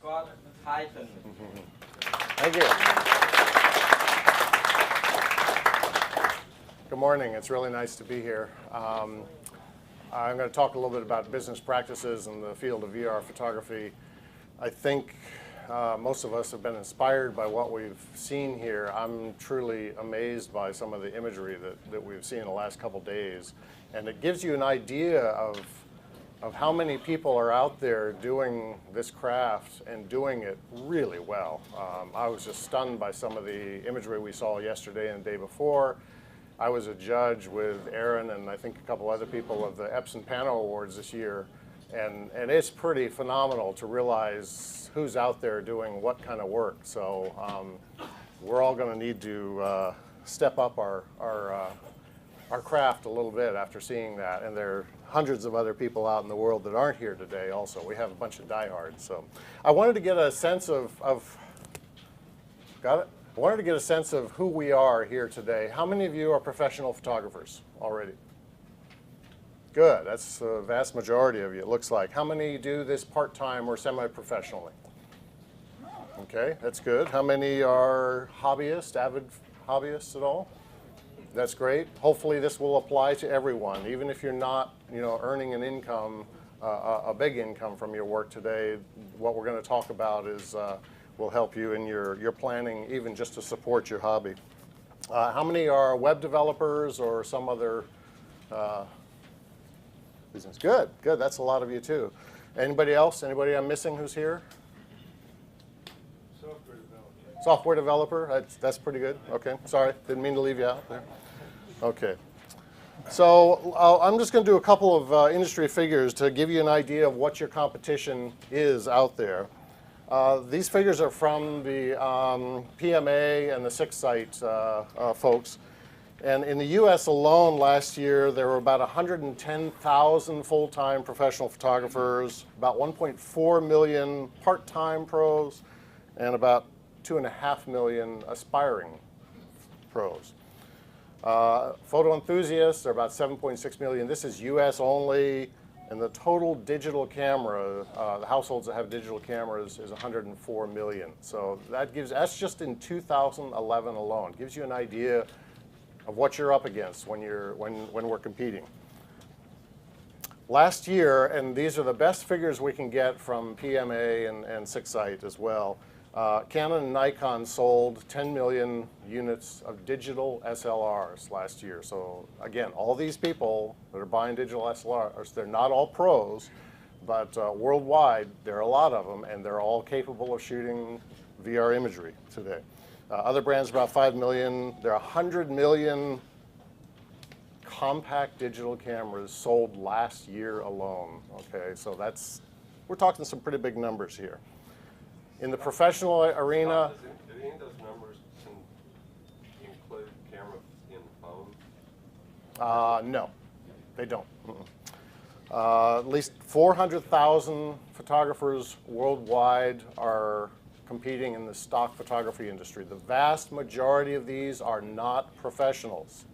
Scott Highton. Thank you. Good morning. It's really nice to be here. I'm going to talk a little bit about business practices in the field of VR photography. I think most of us have been inspired by what we've seen here. I'm truly amazed by some of the imagery that we've seen in the last couple days. And it gives you an idea of how many people are out there doing this craft and doing it really well. I was just stunned by some of the imagery we saw yesterday and the day before. I was a judge with Aaron and I think a couple other people of the Epson Pano Awards this year. And it's pretty phenomenal to realize who's out there doing what kind of work. So we're all going to need to step up our craft a little bit after seeing that. And there are hundreds of other people out in the world that aren't here today also. We have a bunch of diehards. So I wanted to get a sense of got it? I wanted to get a sense of who we are here today. How many of you are professional photographers already? Good, that's the vast majority of you, it looks like. How many do this part-time or semi-professionally? Okay, that's good. How many are hobbyists, avid hobbyists at all? That's great. Hopefully this will apply to everyone, even if you're not, earning an income, a big income from your work today. What we're going to talk about is will help you in your planning, even just to support your hobby. How many are web developers or some other business? Good, good. That's a lot of you too. Anybody else? Anybody I'm missing who's here? Software developer. Software developer? That's pretty good. Okay, sorry. Didn't mean to leave you out there. Okay. So I'm just going to do a couple of industry figures to give you an idea of what your competition is out there. These figures are from the PMA and the Six Site folks. And in the US alone last year, there were about 110,000 full-time professional photographers, about 1.4 million part-time pros, and about 2.5 million aspiring pros. Photo enthusiasts, there are about 7.6 million. This is US only. And the total digital camera, the households that have digital cameras is 104 million. So that's just in 2011 alone. It gives you an idea of what you're up against when we're competing. Last year, and these are the best figures we can get from PMA and Six Site as well, Canon and Nikon sold 10 million units of digital SLRs last year. So again, all these people that are buying digital SLRs, they're not all pros, but worldwide, there are a lot of them, and they're all capable of shooting VR imagery today. Other brands, about 5 million. There are 100 million compact digital cameras sold last year alone. Okay, so we're talking some pretty big numbers here. In the professional arena, Do any of those numbers include cameras in phones? no, they don't. At least 400,000 photographers worldwide are competing in the stock photography industry. The vast majority of these are not professionals.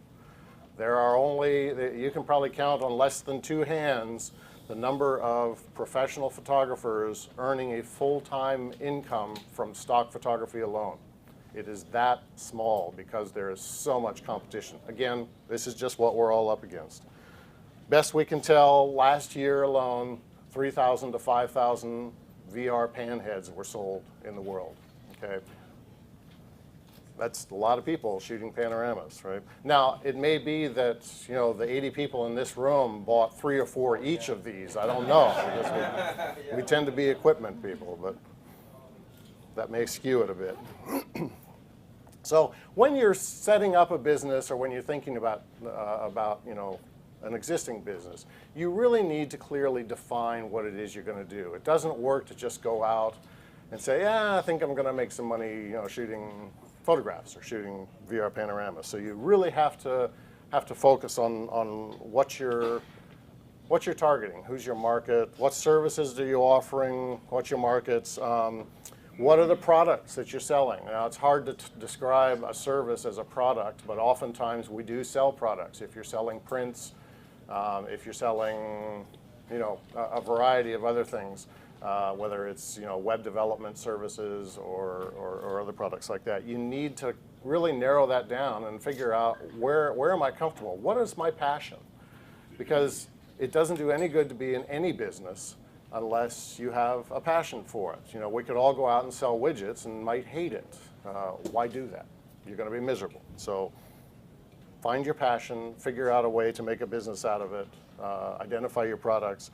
There are only, you can probably count on less than 2 hands the number of professional photographers earning a full-time income from stock photography alone. It is that small because there is so much competition. Again, this is just what we're all up against. Best we can tell, last year alone, 3,000 to 5,000 VR pan heads were sold in the world. Okay, that's a lot of people shooting panoramas, right? Now, it may be that the 80 people in this room bought 3 or 4 each of these. I don't know, because we tend to be equipment people, but that may skew it a bit. So when you're setting up a business or when you're thinking about an existing business, you really need to clearly define what it is you're going to do. It doesn't work to just go out and say, yeah, I think I'm going to make some money, shooting photographs or shooting VR panoramas. So you really have to focus on what you're targeting. Who's your market? What services are you offering? What's your markets? What are the products that you're selling? Now, it's hard to describe a service as a product, but oftentimes we do sell products. If you're selling prints, if you're selling, a variety of other things, whether it's web development services or other products like that. You need to really narrow that down and figure out where am I comfortable? What is my passion? Because it doesn't do any good to be in any business unless you have a passion for it. We could all go out and sell widgets and might hate it. Why do that? You're going to be miserable. So find your passion, figure out a way to make a business out of it, identify your products,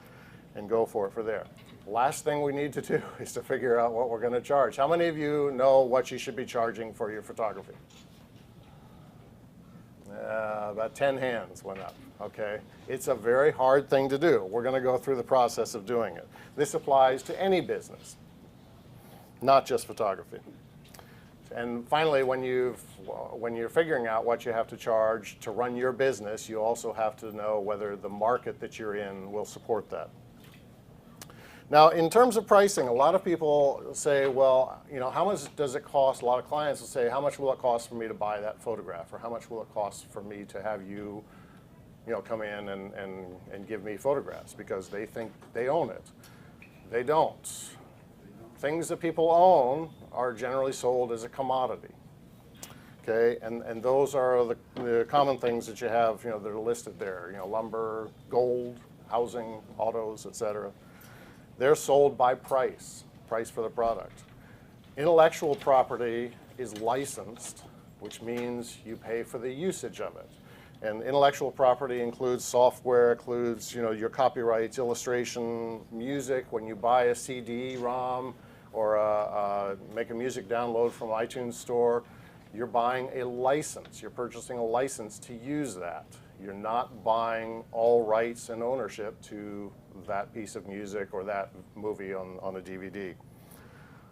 and go for it for there. Last thing we need to do is to figure out what we're going to charge. How many of you know what you should be charging for your photography? About 10 hands went up, okay? It's a very hard thing to do. We're going to go through the process of doing it. This applies to any business, not just photography. And finally, when you're figuring out what you have to charge to run your business, you also have to know whether the market that you're in will support that. Now, in terms of pricing, a lot of people say, well, how much does it cost? A lot of clients will say, how much will it cost for me to buy that photograph? Or how much will it cost for me to have you, come in and give me photographs? Because they think they own it. They don't. Things that people own are generally sold as a commodity. Okay, and those are the common things that you have, that are listed there. Lumber, gold, housing, autos, etc. They're sold by price for the product. Intellectual property is licensed, which means you pay for the usage of it. And intellectual property includes software, includes your copyrights, illustration, music. When you buy a CD-ROM or make a music download from iTunes Store, you're buying a license. You're purchasing a license to use that. You're not buying all rights and ownership to that piece of music or that movie on a DVD.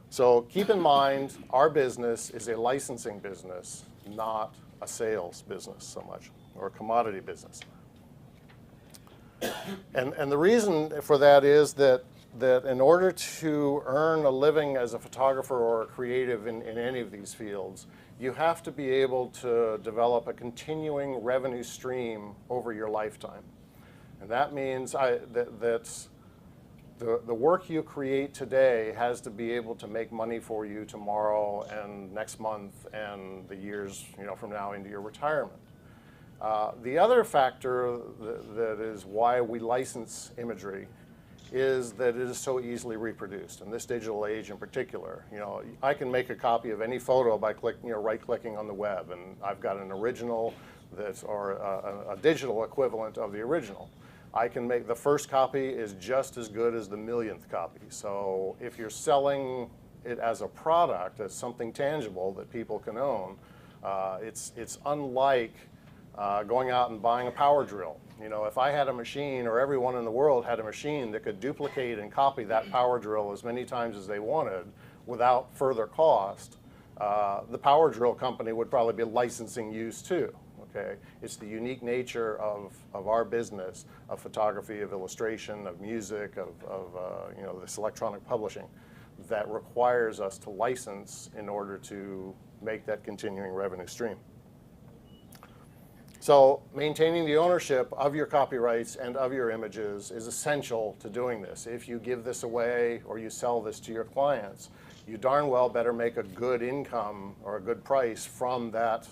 So keep in mind, our business is a licensing business, not a sales business so much, or a commodity business. And the reason for that is that in order to earn a living as a photographer or a creative in any of these fields, you have to be able to develop a continuing revenue stream over your lifetime. And that means that the work you create today has to be able to make money for you tomorrow and next month and the years from now into your retirement. The other factor that is why we license imagery is that it is so easily reproduced. In this digital age in particular, I can make a copy of any photo by right-clicking on the web, and I've got an original or a digital equivalent of the original. I can make the first copy is just as good as the millionth copy. So if you're selling it as a product, as something tangible that people can own, it's unlike going out and buying a power drill. If I had a machine, or everyone in the world had a machine that could duplicate and copy that power drill as many times as they wanted without further cost, the power drill company would probably be licensing use too. Okay? It's the unique nature of our business, of photography, of illustration, of music, of this electronic publishing, that requires us to license in order to make that continuing revenue stream. So maintaining the ownership of your copyrights and of your images is essential to doing this. If you give this away or you sell this to your clients, you darn well better make a good income or a good price from that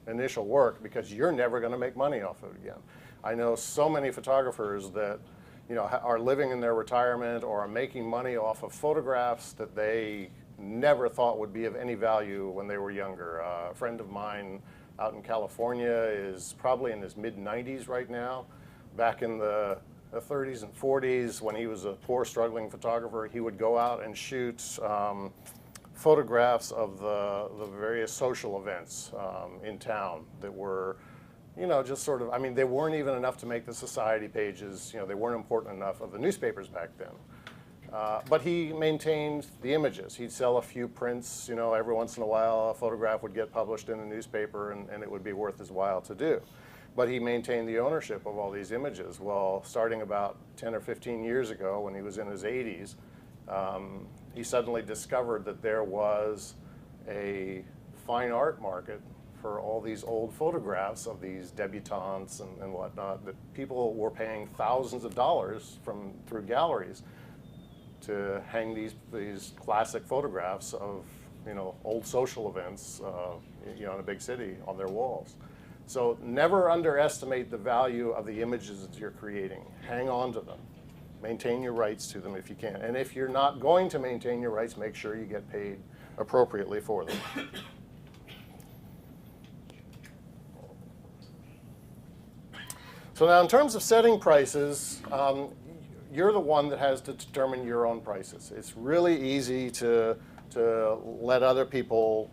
initial work, because you're never going to make money off of it again. I know so many photographers that are living in their retirement or are making money off of photographs that they never thought would be of any value when they were younger. A friend of mine out in California is probably in his mid-90s right now. Back in the 30s and 40s, when he was a poor, struggling photographer, he would go out and shoot photographs of the various social events in town that were, just sort of, they weren't even enough to make the society pages. They weren't important enough of the newspapers back then. But he maintained the images. He'd sell a few prints, every once in a while a photograph would get published in a newspaper and it would be worth his while to do. But he maintained the ownership of all these images. Well, starting about 10 or 15 years ago, when he was in his 80s, he suddenly discovered that there was a fine art market for all these old photographs of these debutantes and whatnot, that people were paying thousands of dollars through galleries to hang these classic photographs of, you know, old social events, you know, in a big city on their walls. So never underestimate the value of the images that you're creating. Hang on to them. Maintain your rights to them if you can. And if you're not going to maintain your rights, make sure you get paid appropriately for them. So now in terms of setting prices, you're the one that has to determine your own prices. It's really easy to let other people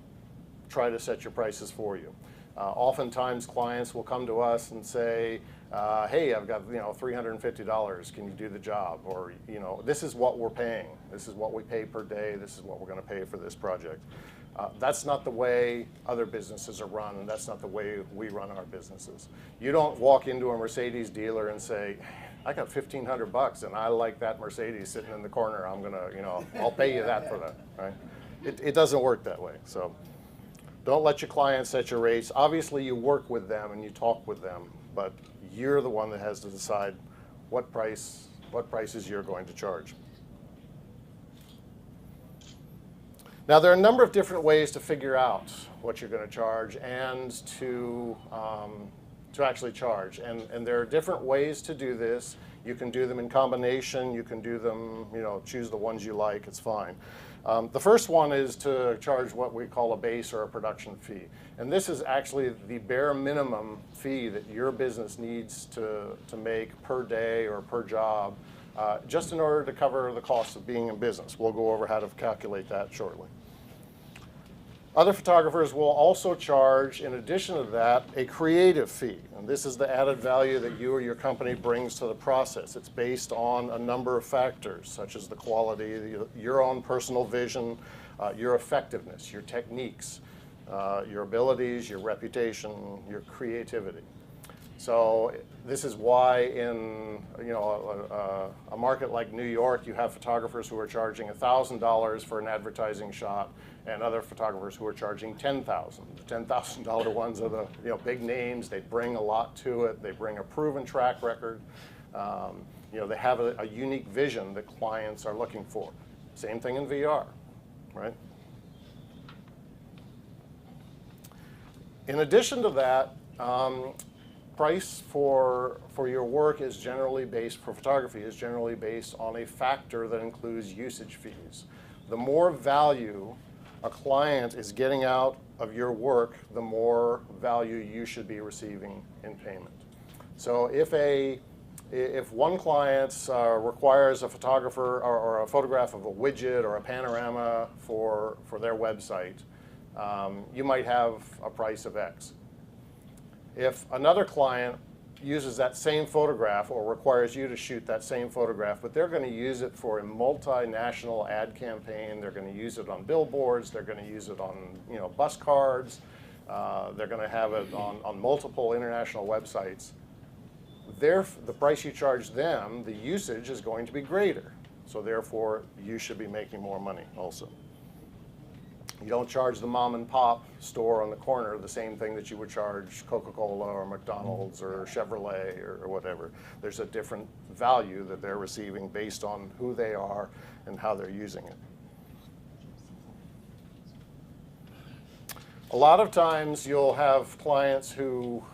try to set your prices for you. Oftentimes clients will come to us and say, hey, I've got, you know, $350, can you do the job? Or, you know, this is what we're paying. This is what we pay per day. This is what we're going to pay for this project. That's not the way other businesses are run, and that's not the way we run our businesses. You don't walk into a Mercedes dealer and say, I got $1,500 and I like that Mercedes sitting in the corner. I'm going to, you know, I'll pay you that for that, right? It doesn't work that way. So don't let your clients set your rates. Obviously, you work with them and you talk with them, but you're the one that has to decide what prices you're going to charge. Now, there are a number of different ways to figure out what you're going to charge and to actually charge. And there are different ways to do this. You can do them in combination. You can do them, you know, choose the ones you like. It's fine. The first one is to charge what we call a base or a production fee. And this is actually the bare minimum fee that your business needs to make per day or per job, just in order to cover the cost of being in business. We'll go over how to calculate that shortly. Other photographers will also charge, in addition to that, a creative fee. And this is the added value that you or your company brings to the process. It's based on a number of factors, such as the quality, your own personal vision, your effectiveness, your techniques, your abilities, your reputation, your creativity. So this is why in, you know, a market like New York, you have photographers who are charging $1,000 for an advertising shot, and other photographers who are charging $10,000. The $10,000 ones are the, you know, big names. They bring a lot to it. They bring a proven track record. You know, they have a unique vision that clients are looking for. Same thing in VR, right? In addition to that, price for your work is generally based, for photography, is generally based on a factor that includes usage fees. The more value a client is getting out of your work, the more value you should be receiving in payment. So if one client requires a photographer or a photograph of a widget or a panorama for their website, you might have a price of X. If another client uses that same photograph or requires you to shoot that same photograph, but they're going to use it for a multinational ad campaign, they're going to use it on billboards, they're going to use it on, you know, bus cards, they're going to have it on multiple international websites, the price you charge them, the usage is going to be greater. So therefore, you should be making more money also. You don't charge the mom and pop store on the corner the same thing that you would charge Coca-Cola or McDonald's or Chevrolet or whatever. There's a different value that they're receiving based on who they are and how they're using it. A lot of times you'll have clients who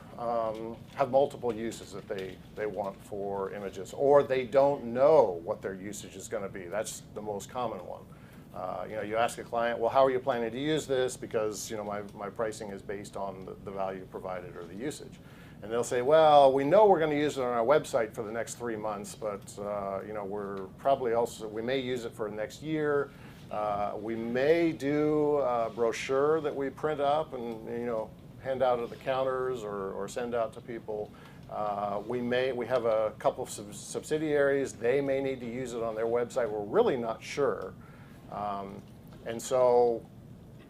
have multiple uses that they want for images, or they don't know what their usage is going to be. That's the most common one. You know, you ask a client, well, how are you planning to use this? Because, you know, my pricing is based on the value provided or the usage. And they'll say, well, we know we're going to use it on our website for the next 3 months, but, you know, we may use it for the next year. We may do a brochure that we print up and, you know, hand out at the counters or send out to people. We have a couple of subsidiaries. They may need to use it on their website. We're really not sure. And so,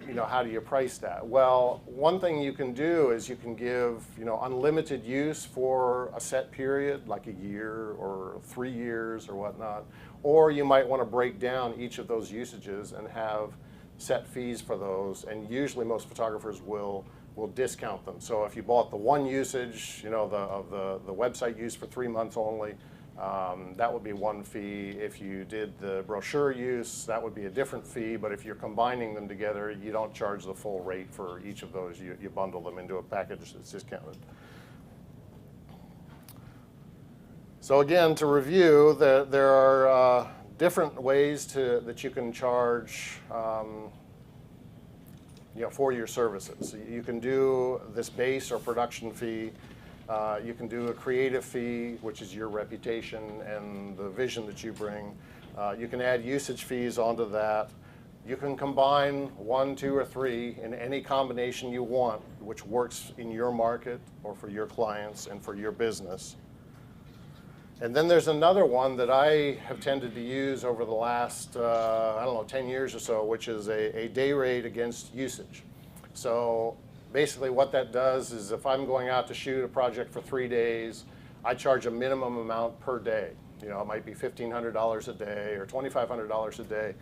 you know, how do you price that? Well, one thing you can do is you can give, you know, unlimited use for a set period, like a year or 3 years or whatnot. Or you might want to break down each of those usages and have set fees for those. And usually most photographers will discount them. So if you bought the one usage, you know, the website use for 3 months only, That would be one fee. If you did the brochure use, that would be a different fee, but if you're combining them together, you don't charge the full rate for each of those. You bundle them into a package that's discounted. So again, to review, there are different ways that you can charge for your services. So you can do this base or production fee. You can do a creative fee, which is your reputation and the vision that you bring. You can add usage fees onto that. You can combine 1, 2, or 3 in any combination you want, which works in your market or for your clients and for your business. And then there's another one that I have tended to use over the last, 10 years or so, which is a day rate against usage. So basically what that does is if I'm going out to shoot a project for 3 days, I charge a minimum amount per day. It might be $1,500 a day or $2,500 a day,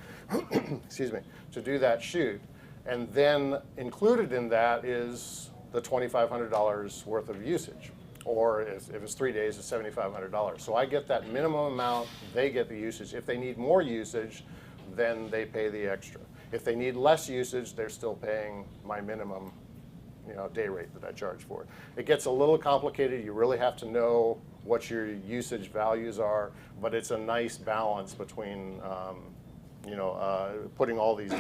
excuse me, to do that shoot. And then included in that is the $2,500 worth of usage. Or if it's 3 days, it's $7,500. So I get that minimum amount, they get the usage. If they need more usage, then they pay the extra. If they need less usage, they're still paying my minimum day rate that I charge for it. It gets a little complicated. You really have to know what your usage values are, but it's a nice balance between putting all these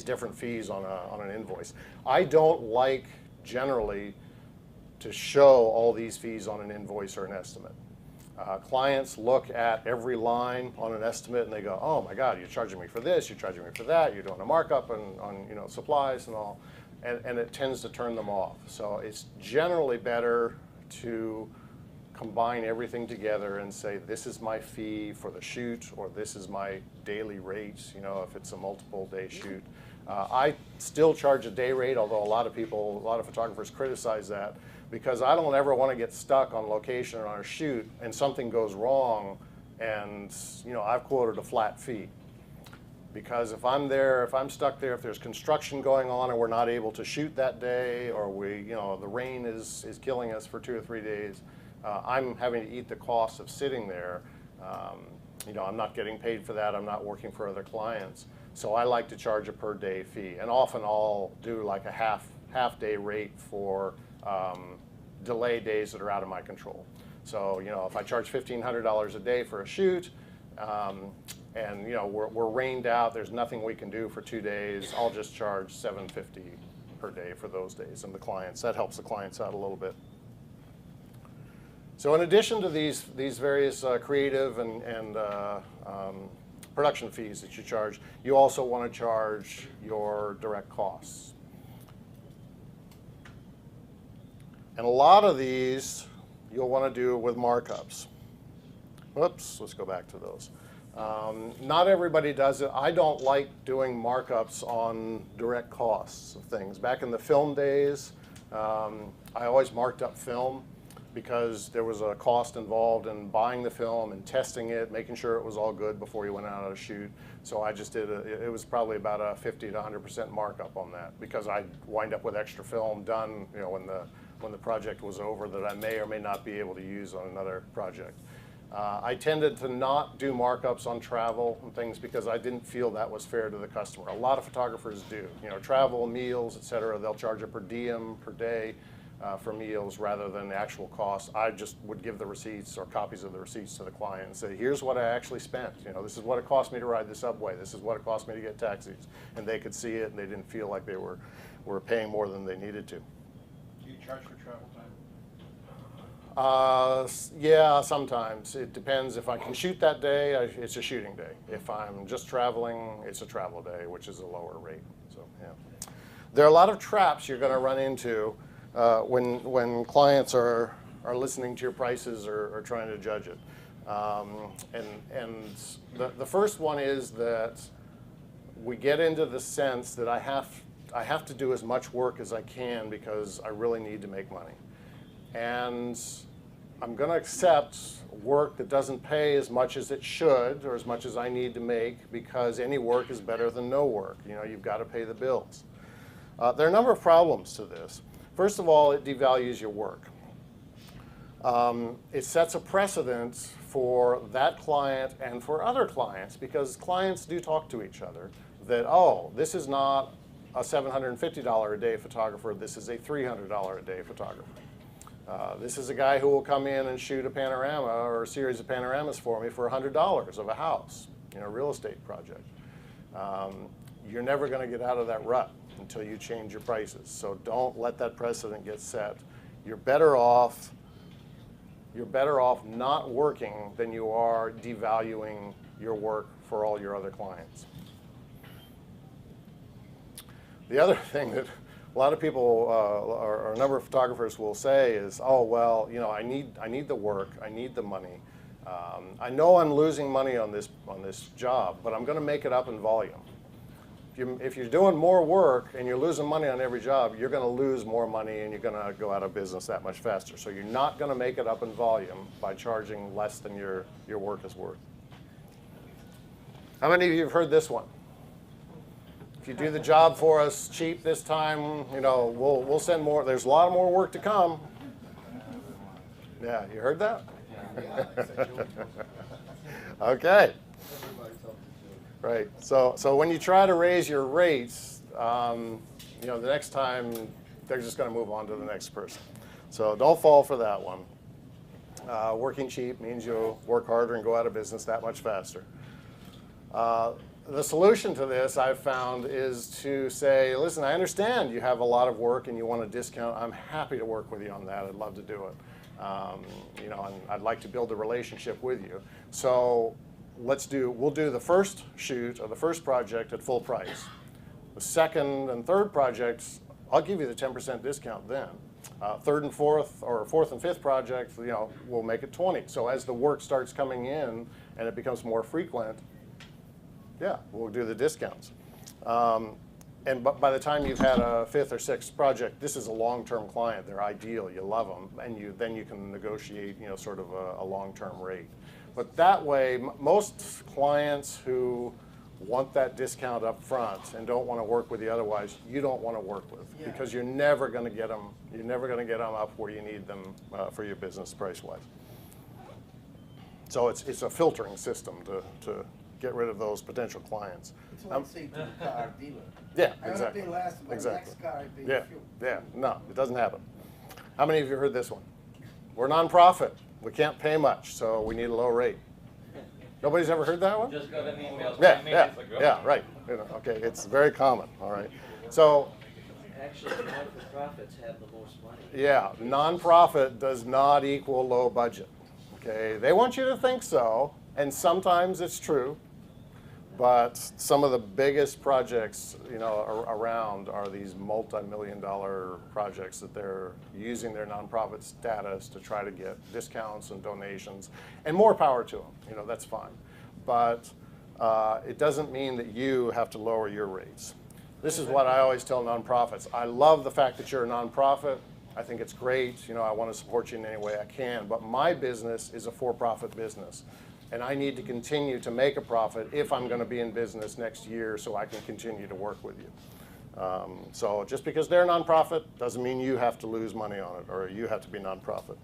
different fees on an invoice. I don't like generally to show all these fees on an invoice or an estimate. Clients look at every line on an estimate and they go, oh my God, you're charging me for this, you're charging me for that, you're doing a markup on supplies and all, and it tends to turn them off. So it's generally better to combine everything together and say, this is my fee for the shoot, or this is my daily rate, if it's a multiple day shoot. I still charge a day rate, although a lot of photographers criticize that, because I don't ever want to get stuck on location or on a shoot and something goes wrong and I've quoted a flat fee. Because if I'm stuck there, if there's construction going on and we're not able to shoot that day, or the rain is killing us for 2 or 3 days, I'm having to eat the cost of sitting there. I'm not getting paid for that. I'm not working for other clients. So I like to charge a per day fee, and often I'll do like a half day rate for delay days that are out of my control. So if I charge $1,500 a day for a shoot, and we're rained out, there's nothing we can do for 2 days, I'll just charge $750 per day for those days, and that helps the clients out a little bit. So in addition to these various creative and production fees that you charge, you also want to charge your direct costs. And a lot of these you'll want to do with markups. Whoops, let's go back to those. Not everybody does it. I don't like doing markups on direct costs of things. Back in the film days, I always marked up film because there was a cost involved in buying the film and testing it, making sure it was all good before you went out on a shoot. So I just did it was probably about a 50 to 100% markup on that, because I'd wind up with extra film done when the project was over that I may or may not be able to use on another project. I tended to not do markups on travel and things because I didn't feel that was fair to the customer. A lot of photographers do. Travel, meals, etc. They'll charge a per diem per day for meals rather than the actual cost. I just would give the receipts or copies of the receipts to the client and say, here's what I actually spent. This is what it cost me to ride the subway. This is what it cost me to get taxis. And they could see it and they didn't feel like they were paying more than they needed to. Do you charge for travel time? Yeah, sometimes. It depends. If I can shoot that day, it's a shooting day. If I'm just traveling, it's a travel day, which is a lower rate. So, yeah. There are a lot of traps you're going to run into when clients are listening to your prices or trying to judge it. And the first one is that we get into the sense that I have to do as much work as I can because I really need to make money. And I'm going to accept work that doesn't pay as much as it should or as much as I need to make, because any work is better than no work. You've got to pay the bills. There are a number of problems to this. First of all, it devalues your work. it sets a precedent for that client and for other clients, because clients do talk to each other that, oh, this is not a $750 a day photographer, this is a $300 a day photographer. This is a guy who will come in and shoot a panorama or a series of panoramas for me for $100 of a house, real estate project. You're never going to get out of that rut until you change your prices. So don't let that precedent get set. You're better off not working than you are devaluing your work for all your other clients. The other thing that a lot of people, or a number of photographers will say is, oh, well, I need the work, I need the money. I know I'm losing money on this job, but I'm going to make it up in volume. If you're doing more work and you're losing money on every job, you're going to lose more money and you're going to go out of business that much faster. So you're not going to make it up in volume by charging less than your work is worth. How many of you have heard this one? If you do the job for us cheap this time, we'll send more. There's a lot more work to come. Yeah, you heard that? Okay. Right. So when you try to raise your rates, the next time they're just going to move on to the next person. So don't fall for that one. Working cheap means you'll work harder and go out of business that much faster. The solution to this, I've found, is to say, listen, I understand you have a lot of work and you want a discount. I'm happy to work with you on that. I'd love to do it. And I'd like to build a relationship with you. So we'll do the first shoot or the first project at full price. The second and third projects, I'll give you the 10% discount then. Third and fourth, or fourth and fifth project, we'll make it 20. So as the work starts coming in and it becomes more frequent, yeah, we'll do the discounts. And by the time you've had a fifth or sixth project, this is a long-term client. They're ideal. You love them, and then you can negotiate, sort of a long-term rate. But that way, most clients who want that discount up front and don't want to work with you otherwise, you don't want to work with, because you're never going to get them. You're never going to get them up where you need them for your business price-wise. So it's a filtering system to get rid of those potential clients. It's like saying to the car dealer. Yeah, I exactly. pay less, but Exactly. next car I pay Yeah, fuel. yeah, no, it doesn't happen. How many of you heard this one? We're nonprofit. We can't pay much, so we need a low rate. Nobody's ever heard that one? Just got an email Yeah, 10 yeah, minutes ago. yeah, right. Okay, it's very common. All right. So, Actually, not-for-profits have the most money. yeah, nonprofit does not equal low budget. Okay, they want you to think so, and sometimes it's true. But some of the biggest projects, around are these multi-million-dollar projects that they're using their nonprofit status to try to get discounts and donations, and more power to them. That's fine. But it doesn't mean that you have to lower your rates. This is what I always tell nonprofits. I love the fact that you're a nonprofit. I think it's great. I want to support you in any way I can. But my business is a for-profit business. And I need to continue to make a profit if I'm going to be in business next year so I can continue to work with you. So just because they're a nonprofit doesn't mean you have to lose money on it or you have to be nonprofit.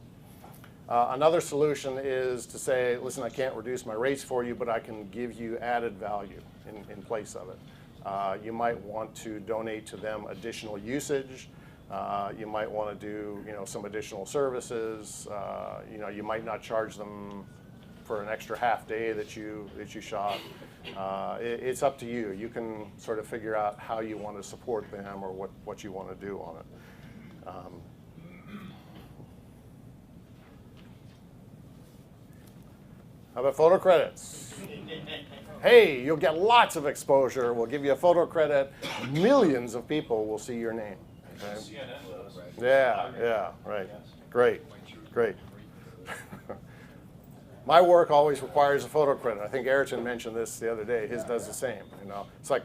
Another solution is to say, listen, I can't reduce my rates for you, but I can give you added value in place of it. You might want to donate to them additional usage. You might want to do some additional services. You might not charge them for an extra half day that you shot. It's up to you. You can sort of figure out how you want to support them or what you want to do on it. How about photo credits? Hey, you'll get lots of exposure. We'll give you a photo credit. Millions of people will see your name. Okay? Yeah, right. Great. My work always requires a photo credit. I think Ayrton mentioned this the other day. His does the same. It's like,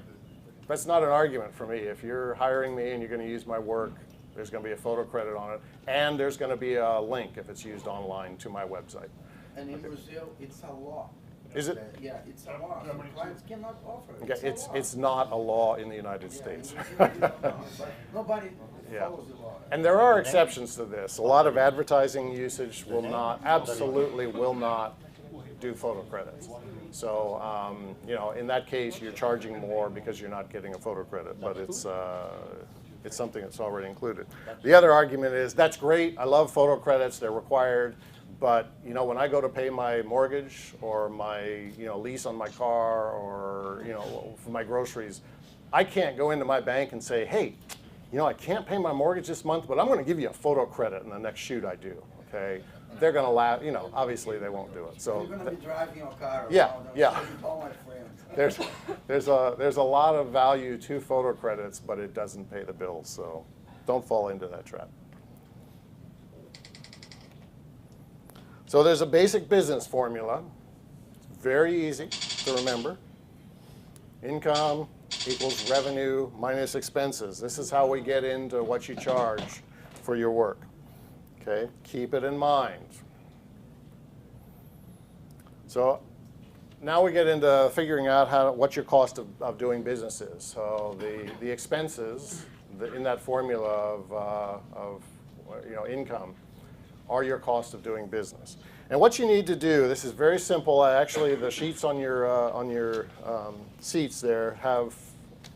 that's not an argument for me. If you're hiring me and you're going to use my work, there's going to be a photo credit on it, and there's going to be a link if it's used online to my website. And in Brazil, it's a law. Is it? Yeah, it's a law. So clients cannot offer. Okay, a law. it's not a law in the United Yeah, States. in New Zealand, you don't know, but nobody Yeah. follows the law. And there are exceptions to this. A lot of advertising usage will not, absolutely will not do photo credits. So, you know, in that case, you're charging more because you're not getting a photo credit, but it's something that's already included. The other argument is, that's great, I love photo credits, they're required, but, you know, when I go to pay my mortgage or my, you know, lease on my car or, you know, for my groceries, I can't go into my bank and say, hey, you know, I can't pay my mortgage this month, but I'm going to give you a photo credit in the next shoot I do, okay? They're going to laugh, you know, obviously they won't do it. So You're going to be driving your car Yeah, around and yeah. saying, "Oh, my friends." there's a lot of value to photo credits, but it doesn't pay the bills, so don't fall into that trap. So there's a basic business formula. It's very easy to remember. Income equals revenue minus expenses. This is how we get into what you charge for your work. Okay, keep it in mind. So now we get into figuring out what your cost of doing business is. So the expenses in that formula of you know, income are your cost of doing business. And what you need to do, this is very simple. Actually, the sheets on your seats there have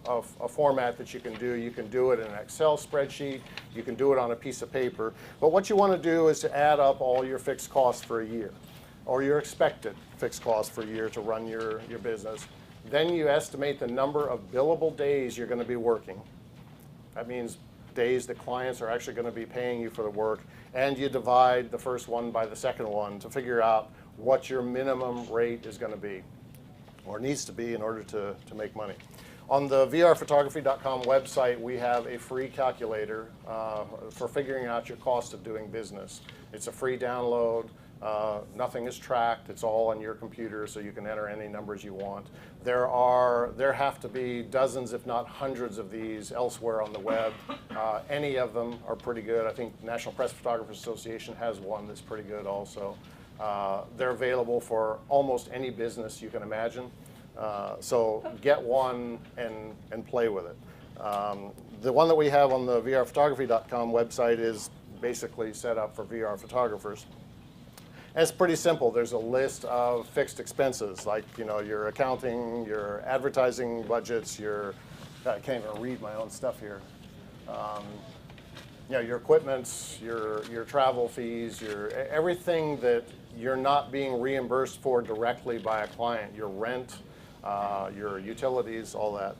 a format that you can do. You can do it in an Excel spreadsheet. You can do it on a piece of paper. But what you want to do is to add up all your fixed costs for a year, or your expected fixed costs for a year to run your business. Then you estimate the number of billable days you're going to be working. That means days that clients are actually going to be paying you for the work, and you divide the first one by the second one to figure out what your minimum rate is going to be, or needs to be in order to make money. On the vrphotography.com website, we have a free calculator for figuring out your cost of doing business. It's a free download. Nothing is tracked. It's all on your computer, so you can enter any numbers you want. There have to be dozens, if not hundreds, of these elsewhere on the web. Any of them are pretty good. I think National Press Photographers Association has one that's pretty good also. They're available for almost any business you can imagine. So get one and play with it. The one that we have on the vrphotography.com website is basically set up for VR photographers. And it's pretty simple. There's a list of fixed expenses, like, you know, your accounting, your advertising budgets, I can't even read my own stuff here. You know, your equipment, your travel fees, everything that you're not being reimbursed for directly by a client, your rent, your utilities, all that.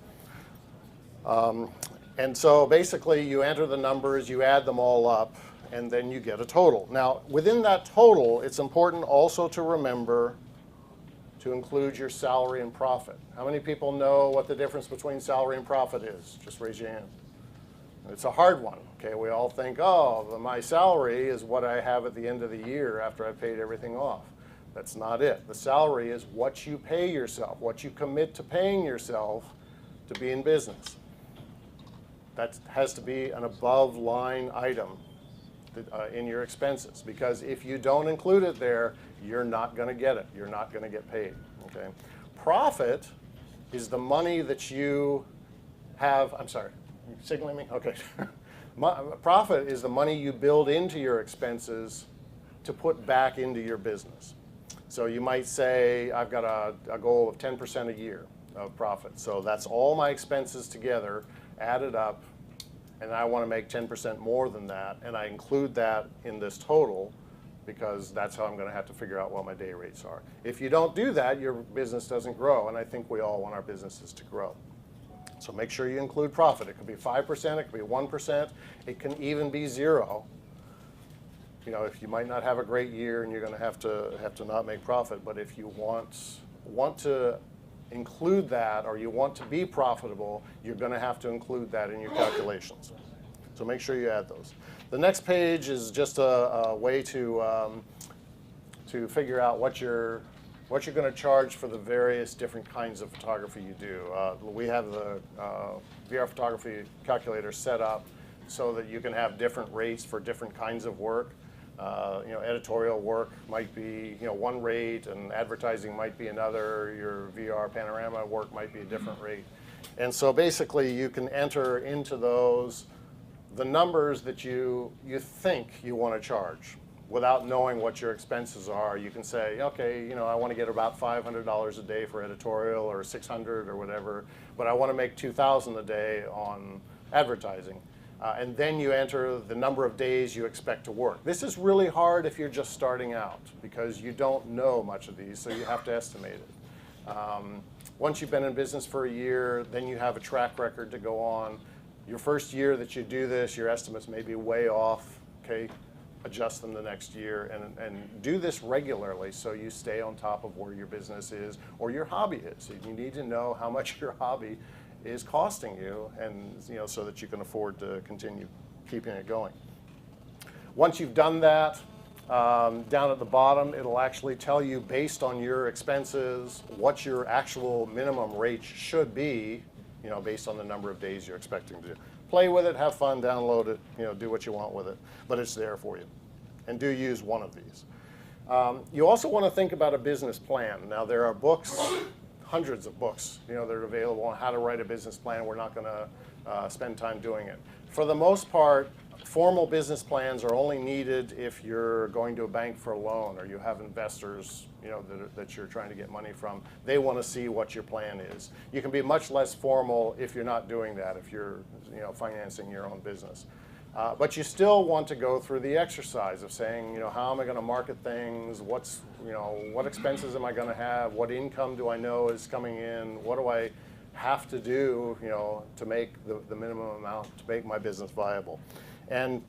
And so basically you enter the numbers, you add them all up, and then you get a total. Now, within that total, it's important also to remember to include your salary and profit. How many people know what the difference between salary and profit is? Just raise your hand. It's a hard one. Okay, we all think, oh, my salary is what I have at the end of the year after I've paid everything off. That's not it. The salary is what you pay yourself, what you commit to paying yourself to be in business. That has to be an above line item in your expenses, because if you don't include it there, you're not going to get it. You're not going to get paid. Okay. Profit is the money that you have. I'm sorry, are you signaling me? Okay. Profit is the money you build into your expenses to put back into your business. So you might say, I've got a goal of 10% a year of profit. So that's all my expenses together, added up, and I want to make 10% more than that, and I include that in this total because that's how I'm going to have to figure out what my day rates are. If you don't do that, your business doesn't grow, and I think we all want our businesses to grow. So make sure you include profit. It could be 5%, it could be 1%, it can even be 0. You know, if you might not have a great year and you're going to have to not make profit, but if you want to include that, or you want to be profitable, you're going to have to include that in your calculations. So make sure you add those. The next page is just a way to figure out what you're going to charge for the various different kinds of photography you do. We have the VR photography calculator set up so that you can have different rates for different kinds of work. Editorial work might be, one rate, and advertising might be another. Your VR panorama work might be a different rate. And so basically you can enter into those the numbers that you think you want to charge without knowing what your expenses are. You can say, okay, I want to get about $500 a day for editorial, or $600 or whatever, but I want to make $2,000 a day on advertising. And then you enter the number of days you expect to work. This is really hard if you're just starting out because you don't know much of these, so you have to estimate it. Once you've been in business for a year, then you have a track record to go on. Your first year that you do this, your estimates may be way off, okay? Adjust them the next year, and do this regularly so you stay on top of where your business is or your hobby is. You need to know how much your hobby is costing you, and so that you can afford to continue keeping it going. Once you've done that, down at the bottom, it'll actually tell you based on your expenses what your actual minimum rate should be, based on the number of days you're expecting to do. Play with it, have fun, download it, do what you want with it, but it's there for you. And do use one of these. You also want to think about a business plan. Now there are books, hundreds of books, that are available on how to write a business plan. We're not going to spend time doing it. For the most part, formal business plans are only needed if you're going to a bank for a loan, or you have investors, that you're trying to get money from. They want to see what your plan is. You can be much less formal if you're not doing that, if you're, financing your own business. But you still want to go through the exercise of saying, how am I going to market things? What expenses am I going to have? What income do I know is coming in? What do I have to do, to make the minimum amount to make my business viable? And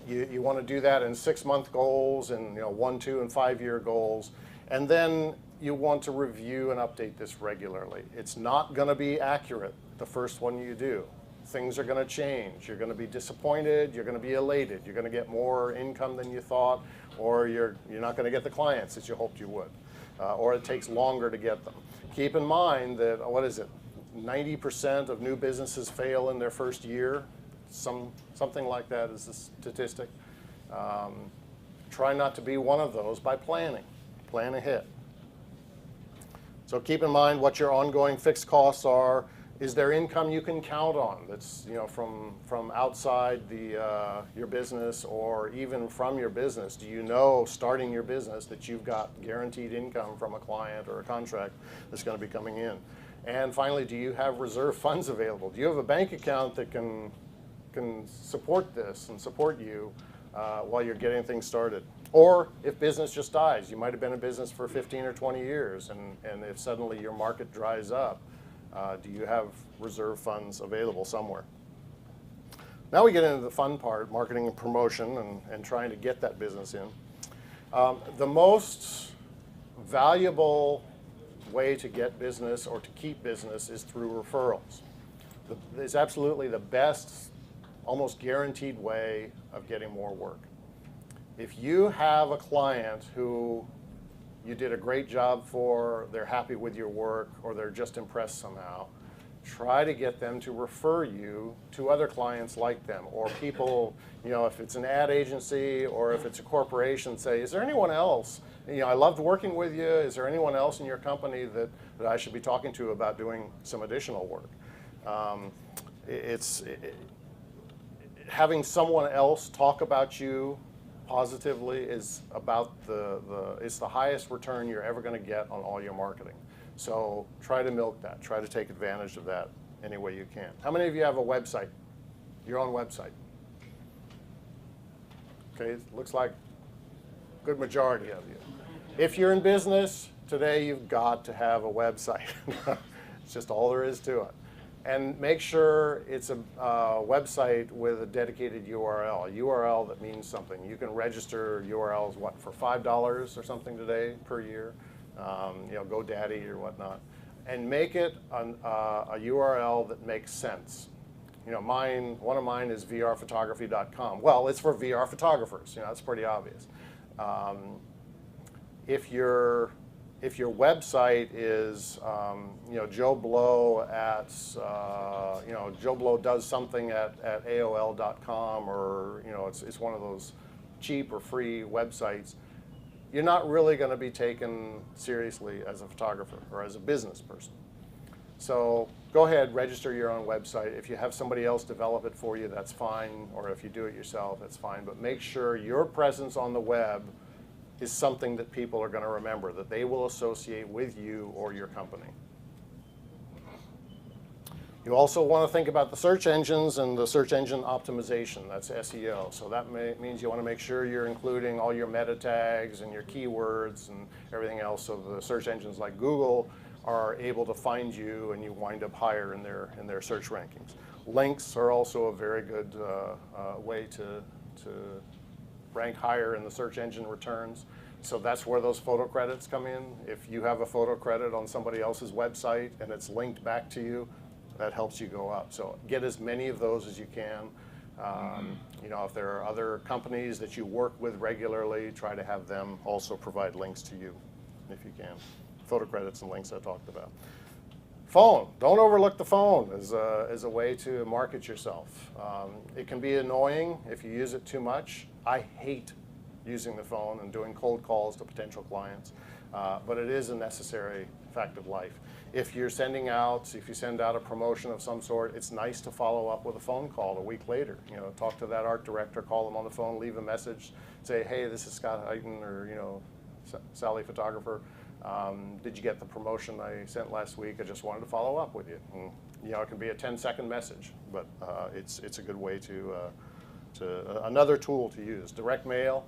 you want to do that in 6-month goals and 1, 2, and 5-year goals. And then you want to review and update this regularly. It's not going to be accurate the first one you do. Things are going to change. You're going to be disappointed. You're going to be elated. You're going to get more income than you thought, or you're not going to get the clients that you hoped you would, or it takes longer to get them. Keep in mind that, 90% of new businesses fail in their first year. Something like that is the statistic. Try not to be one of those by planning. Plan ahead. So keep in mind what your ongoing fixed costs are. Is there income you can count on that's from outside your business, or even from your business? Do you know, starting your business, that you've got guaranteed income from a client or a contract that's going to be coming in? And finally, do you have reserve funds available? Do you have a bank account that can support this and support you while you're getting things started? Or if business just dies, you might have been in business for 15 or 20 years, and if suddenly your market dries up, do you have reserve funds available somewhere? Now we get into the fun part, marketing and promotion, and trying to get that business in. The most valuable way to get business or to keep business is through referrals. It's absolutely the best, almost guaranteed way of getting more work. If you have a client who you did a great job for, they're happy with your work, or they're just impressed somehow, try to get them to refer you to other clients like them, or people, if it's an ad agency or if it's a corporation, say, is there anyone else? I loved working with you. Is there anyone else in your company that I should be talking to about doing some additional work? Having someone else talk about you positively is about it's the highest return you're ever going to get on all your marketing. So try to milk that. Try to take advantage of that any way you can. How many of you have a website? Your own website? Okay, looks like a good majority of you. If you're in business, today you've got to have a website. It's just all there is to it. And make sure it's a website with a dedicated URL, a URL that means something. You can register URLs, for $5 or something today per year, GoDaddy or whatnot. And make it a URL that makes sense. One of mine is vrphotography.com. Well, it's for VR photographers. That's pretty obvious. If your website is, Joe Blow at, Joe Blow does something at AOL.com, or, it's one of those cheap or free websites, you're not really going to be taken seriously as a photographer or as a business person. So go ahead, register your own website. If you have somebody else develop it for you, that's fine. Or if you do it yourself, that's fine. But make sure your presence on the web is something that people are going to remember, that they will associate with you or your company. You also want to think about the search engines and the search engine optimization. That's SEO. So that means you want to make sure you're including all your meta tags and your keywords and everything else, so the search engines like Google are able to find you and you wind up higher in their search rankings. Links are also a very good way to rank higher in the search engine returns. So that's where those photo credits come in. If you have a photo credit on somebody else's website and it's linked back to you, that helps you go up. So get as many of those as you can. You know, if there are other companies that you work with regularly, try to have them also provide links to you if you can. Photo credits and links I talked about. Phone. Don't overlook the phone as a way to market yourself. It can be annoying if you use it too much. I hate using the phone and doing cold calls to potential clients, but it is a necessary fact of life. If you send out a promotion of some sort, it's nice to follow up with a phone call a week later. You know, talk to that art director, call them on the phone, leave a message, say, hey, this is Scott Highton, or you know, Sally Photographer. Did you get the promotion I sent last week? I just wanted to follow up with you. And, you know, it can be a 10-second message, but it's a good way to another tool to use. Direct mail.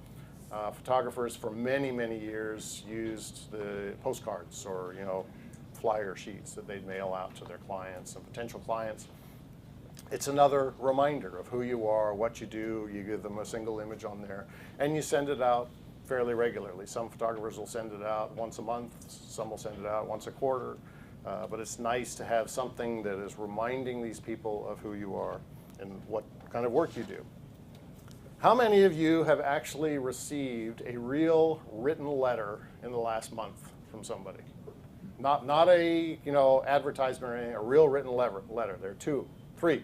Photographers for many, many years used the postcards or, you know, flyer sheets that they'd mail out to their clients and potential clients. It's another reminder of who you are, what you do. You give them a single image on there, and you send it out fairly regularly. Some photographers will send it out once a month, some will send it out once a quarter, but it's nice to have something that is reminding these people of who you are and what kind of work you do. How many of you have actually received a real written letter in the last month from somebody? Not a, you know, advertisement or anything, a real written letter. There are 2, 3.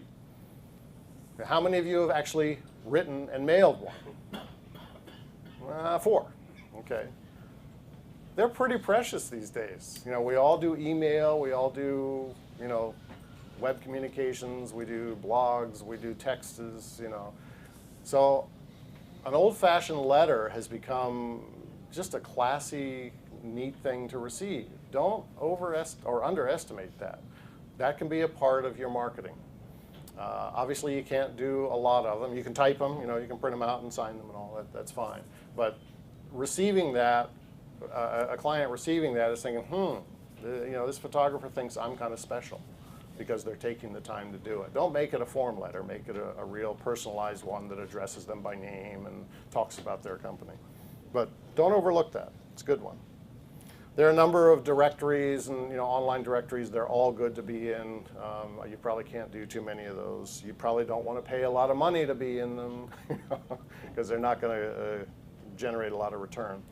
How many of you have actually written and mailed one? 4. Okay. They're pretty precious these days. You know, we all do email, we all do, you know, web communications, we do blogs, we do texts, you know. So an old-fashioned letter has become just a classy, neat thing to receive. Don't underestimate that. That can be a part of your marketing. Obviously, you can't do a lot of them. You can type them, you know, you can print them out and sign them and all that. That's fine. But receiving that, a client receiving that is thinking, you know, this photographer thinks I'm kind of special because they're taking the time to do it. Don't make it a form letter. Make it a real personalized one that addresses them by name and talks about their company. But don't overlook that. It's a good one. There are a number of directories and, you know, online directories. They're all good to be in. You probably can't do too many of those. You probably don't want to pay a lot of money to be in them because they're not going to generate a lot of return.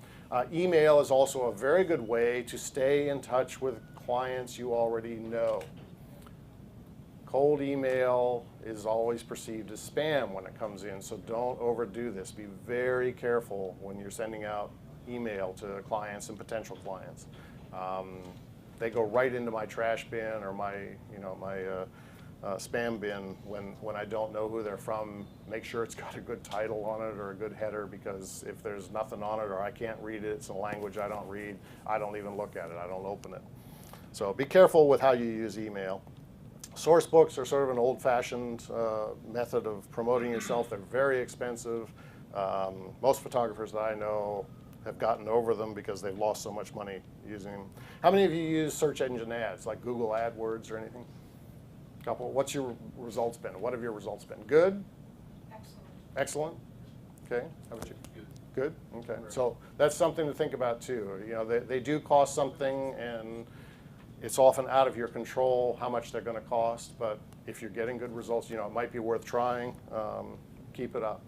Email is also a very good way to stay in touch with clients you already know. Cold email is always perceived as spam when it comes in, so don't overdo this. Be very careful when you're sending out email to clients and potential clients. They go right into my trash bin or my, you know, my spam bin when I don't know who they're from. Make sure it's got a good title on it or a good header, because if there's nothing on it or I can't read it, it's a language I don't read, I don't even look at it, I don't open it. So be careful with how you use email. Source books are sort of an old-fashioned method of promoting yourself. They're very expensive. Most photographers that I know have gotten over them because they've lost so much money using them. How many of you use search engine ads, like Google AdWords or anything? A couple. What's your results been? What have your results been? Good? Excellent. Excellent? Okay. How about you? Good? Okay. So that's something to think about too. You know, they do cost something, and it's often out of your control how much they're going to cost, but if you're getting good results, you know, it might be worth trying. Keep it up.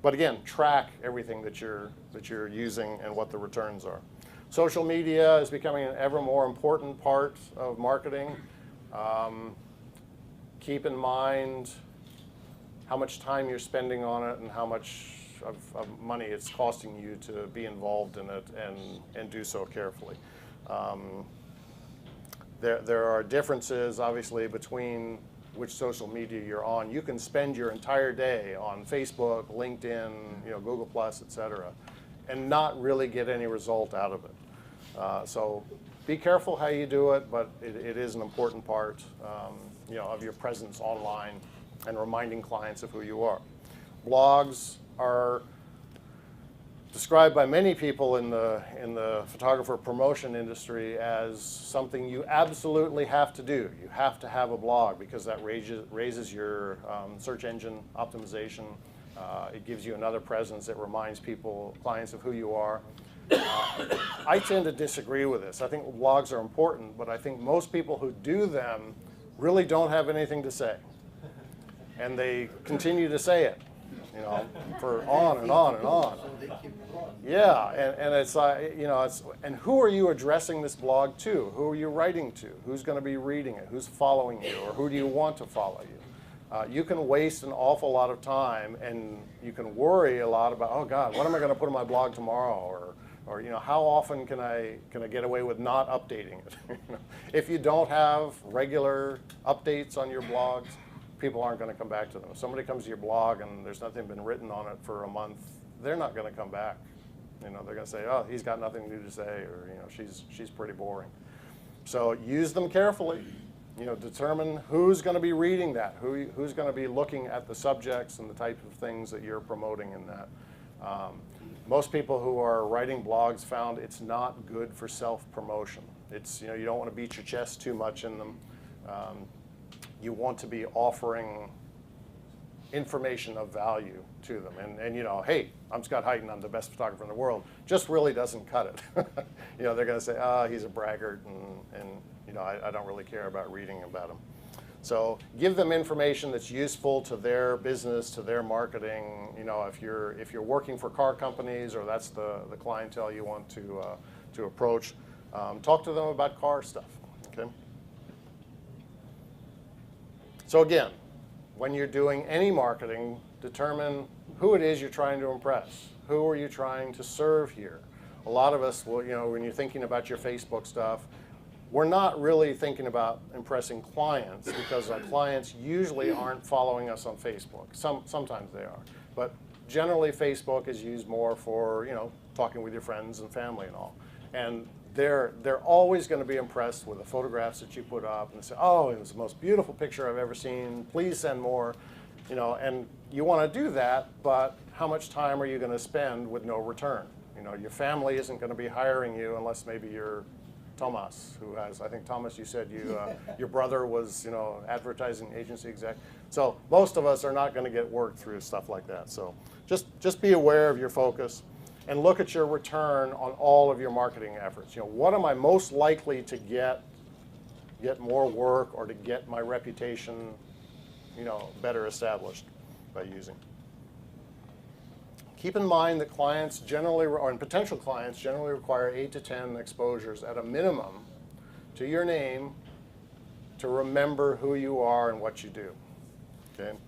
But again, track everything that you're using and what the returns are. Social media is becoming an ever more important part of marketing. Keep in mind how much time you're spending on it and how much of money it's costing you to be involved in it and do so carefully. There are differences, obviously, between which social media you're on. You can spend your entire day on Facebook, LinkedIn, Google+, etc., and not really get any result out of it. So be careful how you do it, but it is an important part of your presence online and reminding clients of who you are. Blogs are described by many people in the photographer promotion industry as something you absolutely have to do. You have to have a blog because that raises your search engine optimization. It gives you another presence. It reminds clients of who you are. I tend to disagree with this. I think blogs are important, but I think most people who do them really don't have anything to say. And they continue to say it, for on and on and on. Yeah, and it's and who are you addressing this blog to? Who are you writing to? Who's going to be reading it? Who's following you, or who do you want to follow you? You can waste an awful lot of time, and you can worry a lot about, oh God, what am I going to put on my blog tomorrow, or how often can I get away with not updating it? If you don't have regular updates on your blogs, people aren't going to come back to them. If somebody comes to your blog and there's nothing been written on it for a month, they're not going to come back. They're going to say, oh, he's got nothing new to say, or she's pretty boring. So use them carefully. Determine who's going to be reading that, who's going to be looking at the subjects and the type of things that you're promoting in that. Most people who are writing blogs found it's not good for self-promotion. It's, you don't want to beat your chest too much in them. You want to be offering information of value to them. And hey, I'm Scott Highton, I'm the best photographer in the world, just really doesn't cut it. They're going to say, oh, he's a braggart, and I don't really care about reading about him. So give them information that's useful to their business, to their marketing. If you're working for car companies, or that's the clientele you want to approach, talk to them about car stuff. Okay. So again, when you're doing any marketing, determine who it is you're trying to impress. Who are you trying to serve here? A lot of us, when you're thinking about your Facebook stuff, we're not really thinking about impressing clients, because our clients usually aren't following us on Facebook. Sometimes they are. But generally, Facebook is used more for, talking with your friends and family and all. And they're always going to be impressed with the photographs that you put up, and say, oh, it was the most beautiful picture I've ever seen. Please send more. And you want to do that, but how much time are you going to spend with no return? Your family isn't going to be hiring you unless maybe you're Thomas, who has, I think, Thomas, you said your brother was, advertising agency exec. So most of us are not going to get work through stuff like that. So just be aware of your focus and look at your return on all of your marketing efforts. What am I most likely to get more work, or to get my reputation, better established by using? Keep in mind that clients generally, or potential clients generally require 8 to 10 exposures at a minimum to your name to remember who you are and what you do. Okay?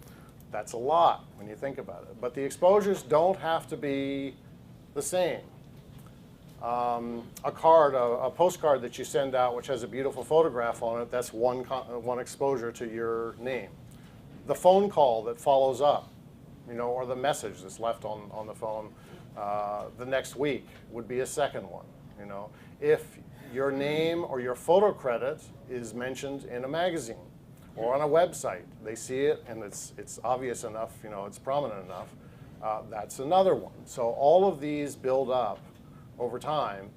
That's a lot when you think about it. But the exposures don't have to be the same. A postcard that you send out which has a beautiful photograph on it, that's one exposure to your name. The phone call that follows up, or the message that's left on the phone the next week would be a second one. If your name or your photo credit is mentioned in a magazine or on a website, they see it and it's obvious enough, it's prominent enough, that's another one. So all of these build up over time,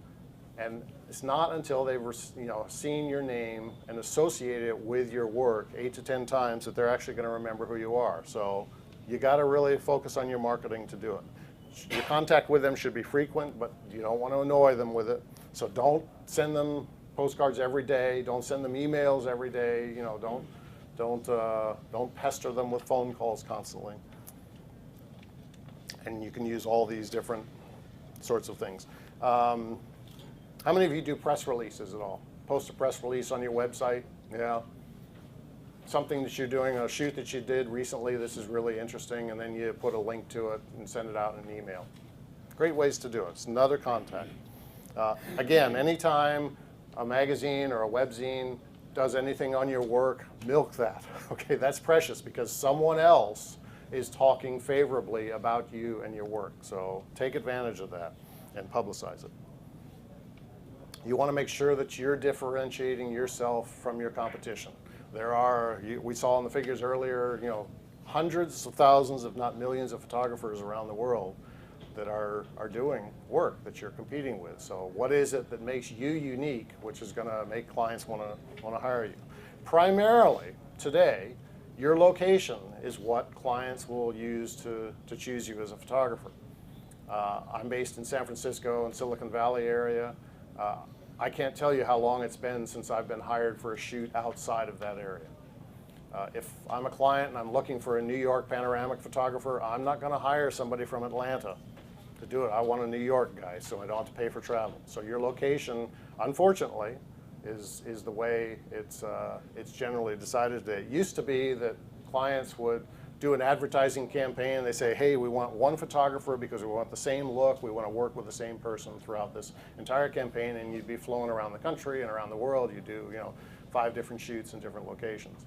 and it's not until they've seen your name and associated it with your work 8 to 10 times that they're actually going to remember who you are. So you got to really focus on your marketing to do it. Your contact with them should be frequent, but you don't want to annoy them with it. So don't send them postcards every day. Don't send them emails every day. Don't pester them with phone calls constantly. And you can use all these different sorts of things. How many of you do press releases at all? Post a press release on your website? Yeah. something that you're doing, a shoot that you did recently, this is really interesting, and then you put a link to it and send it out in an email. Great ways to do it. It's another contact. Again, anytime a magazine or a webzine does anything on your work, milk that. Okay, that's precious because someone else is talking favorably about you and your work. So take advantage of that and publicize it. You want to make sure that you're differentiating yourself from your competition. There are, we saw in the figures earlier, hundreds of thousands, if not millions of photographers around the world that are doing work that you're competing with. So what is it that makes you unique, which is going to make clients want to hire you? Primarily, today, your location is what clients will use to choose you as a photographer. I'm based in San Francisco and Silicon Valley area. I can't tell you how long it's been since I've been hired for a shoot outside of that area. If I'm a client and I'm looking for a New York panoramic photographer, I'm not going to hire somebody from Atlanta to do it. I want a New York guy, so I don't have to pay for travel. So your location, unfortunately, is the way it's generally decided today. It used to be that clients would do an advertising campaign. They say, hey, we want one photographer because we want the same look. We want to work with the same person throughout this entire campaign, and you'd be flown around the country and around the world. You do, 5 different shoots in different locations.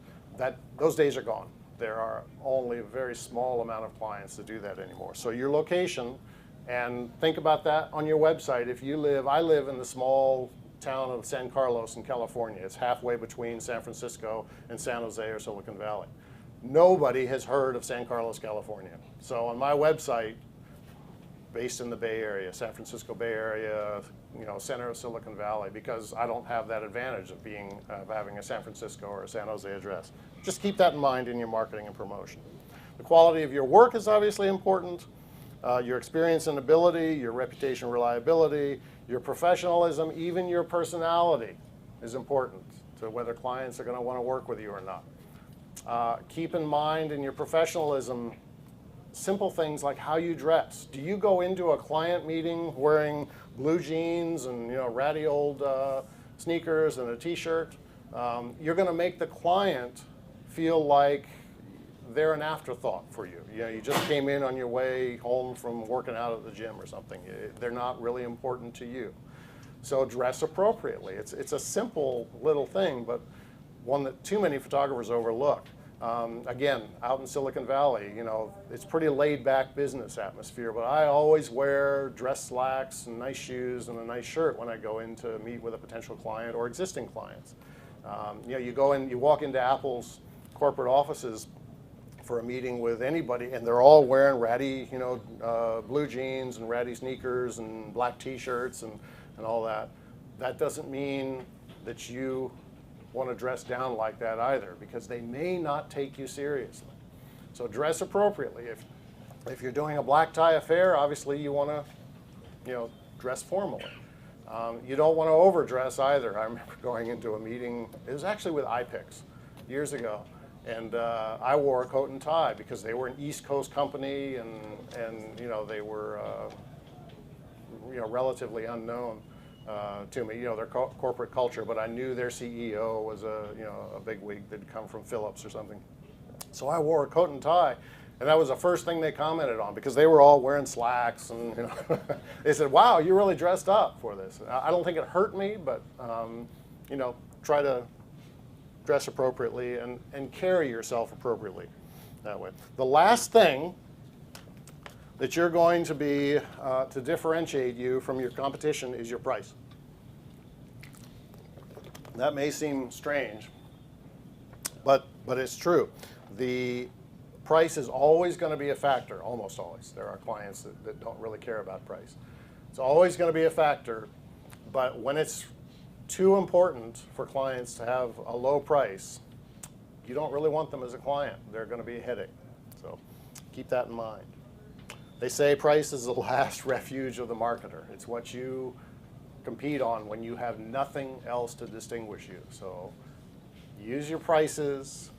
Those days are gone. There are only a very small amount of clients that do that anymore. So your location, and think about that on your website. I live in the small town of San Carlos in California. It's halfway between San Francisco and San Jose or Silicon Valley. Nobody has heard of San Carlos, California. So on my website, based in the Bay Area, San Francisco Bay Area, center of Silicon Valley, because I don't have that advantage of having a San Francisco or a San Jose address. Just keep that in mind in your marketing and promotion. The quality of your work is obviously important. Your experience and ability, your reputation, reliability, your professionalism, even your personality is important to whether clients are going to want to work with you or not. Keep in mind in your professionalism simple things like how you dress. Do you go into a client meeting wearing blue jeans and ratty old sneakers and a t-shirt? You're going to make the client feel like they're an afterthought for you. You just came in on your way home from working out at the gym or something. They're not really important to you. So dress appropriately. It's a simple little thing, but one that too many photographers overlook. Again, out in Silicon Valley, it's pretty laid-back business atmosphere, but I always wear dress slacks and nice shoes and a nice shirt when I go in to meet with a potential client or existing clients. You walk into Apple's corporate offices for a meeting with anybody, and they're all wearing ratty, blue jeans and ratty sneakers and black T-shirts and all that. That doesn't mean that you want to dress down like that either, because they may not take you seriously. So dress appropriately. If you're doing a black tie affair, obviously you want to, dress formally. You don't want to overdress either. I remember going into a meeting. It was actually with iPix years ago. And I wore a coat and tie because they were an East Coast company, and they were relatively unknown to me. Their corporate culture, but I knew their CEO was a bigwig that'd come from Philips or something. So I wore a coat and tie, and that was the first thing they commented on because they were all wearing slacks, and they said, "Wow, you really dressed up for this." I don't think it hurt me, but try to dress appropriately and carry yourself appropriately that way. The last thing that you're going to be to differentiate you from your competition is your price. That may seem strange, but it's true. The price is always going to be a factor, almost always. There are clients that don't really care about price. It's always going to be a factor, but when it's too important for clients to have a low price, you don't really want them as a client. They're going to be a headache. So keep that in mind. They say price is the last refuge of the marketer. It's what you compete on when you have nothing else to distinguish you. So use your prices,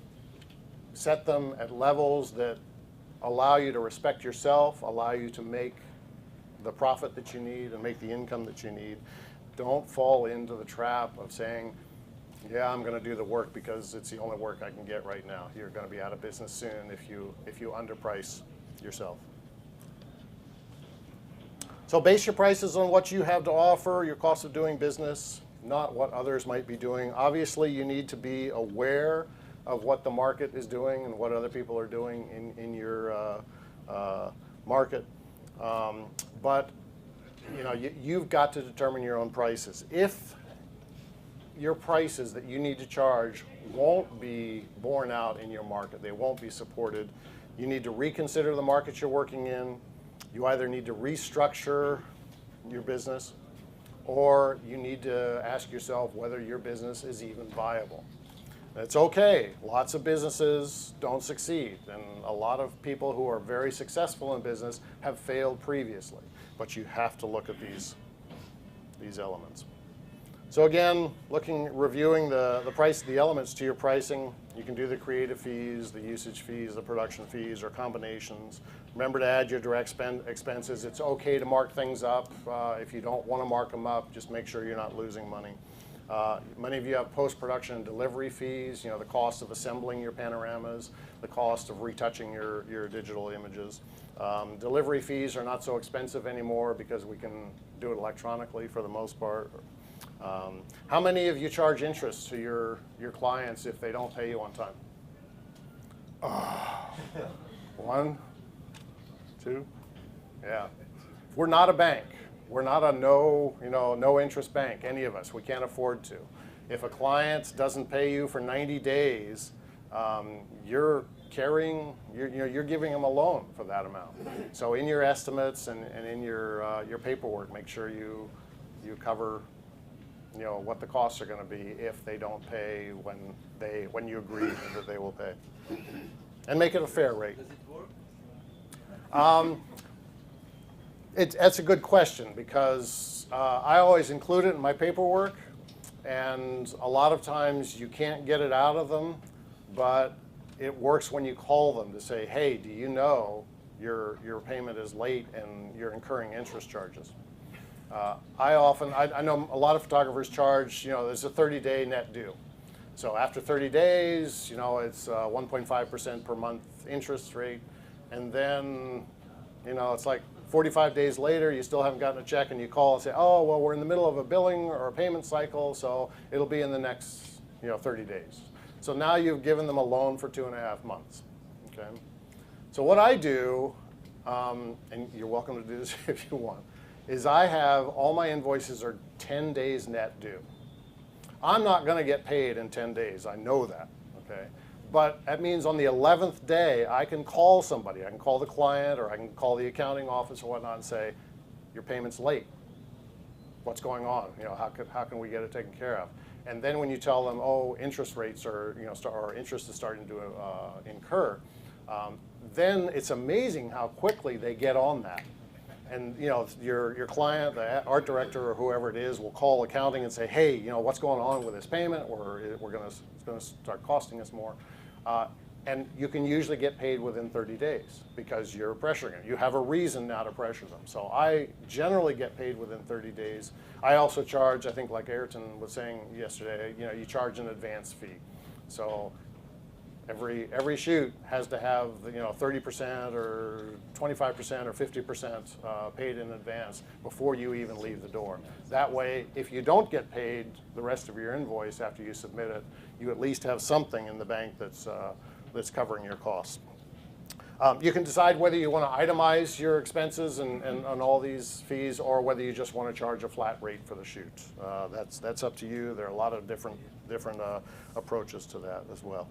set them at levels that allow you to respect yourself, allow you to make the profit that you need and make the income that you need. Don't fall into the trap of saying, Yeah, I'm going to do the work because it's the only work I can get right now. You're going to be out of business soon if you underprice yourself. So base your prices on what you have to offer, your cost of doing business, not what others might be doing. Obviously, you need to be aware of what the market is doing and what other people are doing in your market. But you know, you've got to determine your own prices. If your prices that you need to charge won't be borne out in your market, they won't be supported, you need to reconsider the market you're working in. You either need to restructure your business, or you need to ask yourself whether your business is even viable. It's okay. Lots of businesses don't succeed, and a lot of people who are very successful in business have failed previously. But you have to look at these elements. So again, reviewing the elements to your pricing. You can do the creative fees, the usage fees, the production fees, or combinations. Remember to add your direct expenses. It's okay to mark things up. If you don't want to mark them up, just make sure you're not losing money. Many of you have post-production and delivery fees, you know, the cost of assembling your panoramas, the cost of retouching your digital images. Delivery fees are not so expensive anymore because we can do it electronically for the most part. How many of you charge interest to your clients if they don't pay you on time? One, two, yeah. We're not a bank. We're not a no interest bank, any of us. We can't afford to. If a client doesn't pay you for 90 days, you're giving them a loan for that amount. So in your estimates and in your paperwork, make sure you cover what the costs are going to be if they don't pay when you agree that they will pay, and make it a fair rate. Does it work? That's a good question because I always include it in my paperwork, and a lot of times you can't get it out of them, but it works when you call them to say, hey, do you know your payment is late and you're incurring interest charges? I know a lot of photographers charge, there's a 30-day net due. So after 30 days, it's 1.5% per month interest rate, and then, it's like 45 days later, you still haven't gotten a check, and you call and say, oh, well, we're in the middle of a billing or a payment cycle, so it'll be in the next, 30 days. So now you've given them a loan for 2.5 months, okay? So what I do, and you're welcome to do this if you want, is I have all my invoices are 10 days net due. I'm not going to get paid in 10 days. I know that, okay? But that means on the 11th day, I can call somebody. I can call the client, or I can call the accounting office or whatnot and say, your payment's late. What's going on? How can we get it taken care of? And then when you tell them, oh, interest rates are, or interest is starting to incur, then it's amazing how quickly they get on that. And your client, the art director, or whoever it is, will call accounting and say, hey, what's going on with this payment? It's going to start costing us more. And you can usually get paid within 30 days because you're pressuring it. You have a reason now to pressure them. So I generally get paid within 30 days. I also charge, I think like Ayrton was saying yesterday, you charge an advance fee. So every shoot has to have 30% or 25% or 50% paid in advance before you even leave the door. That way, if you don't get paid the rest of your invoice after you submit it, you at least have something in the bank that's covering your costs. You can decide whether you want to itemize your expenses and all these fees, or whether you just want to charge a flat rate for the shoot. That's up to you. There are a lot of different approaches to that as well.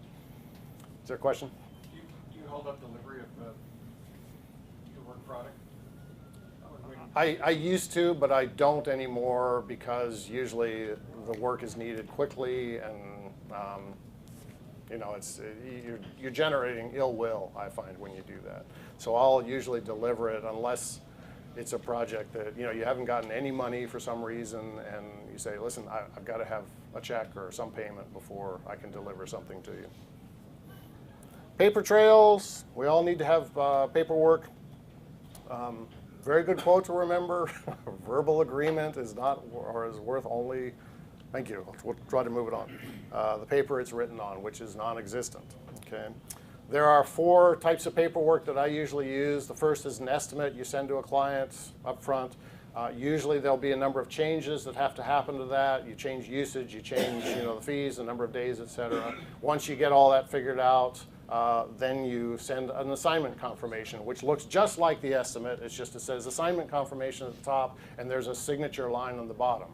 Is there a question? Do you hold up delivery of your work product? I used to, but I don't anymore because usually the work is needed quickly, and you're generating ill will, I find, when you do that. So I'll usually deliver it unless it's a project that you haven't gotten any money for some reason, and you say, listen, I've got to have a check or some payment before I can deliver something to you. Paper trails, we all need to have paperwork. Very good quote to remember: verbal agreement is not, or is worth only Thank you. We'll try to move it on. The paper it's written on, which is non-existent. Okay. There are 4 types of paperwork that I usually use. The first is an estimate you send to a client up front. Usually there'll be a number of changes that have to happen to that. You change usage, you change the fees, the number of days, etc. Once you get all that figured out, then you send an assignment confirmation, which looks just like the estimate. It's just it says assignment confirmation at the top, and there's a signature line on the bottom.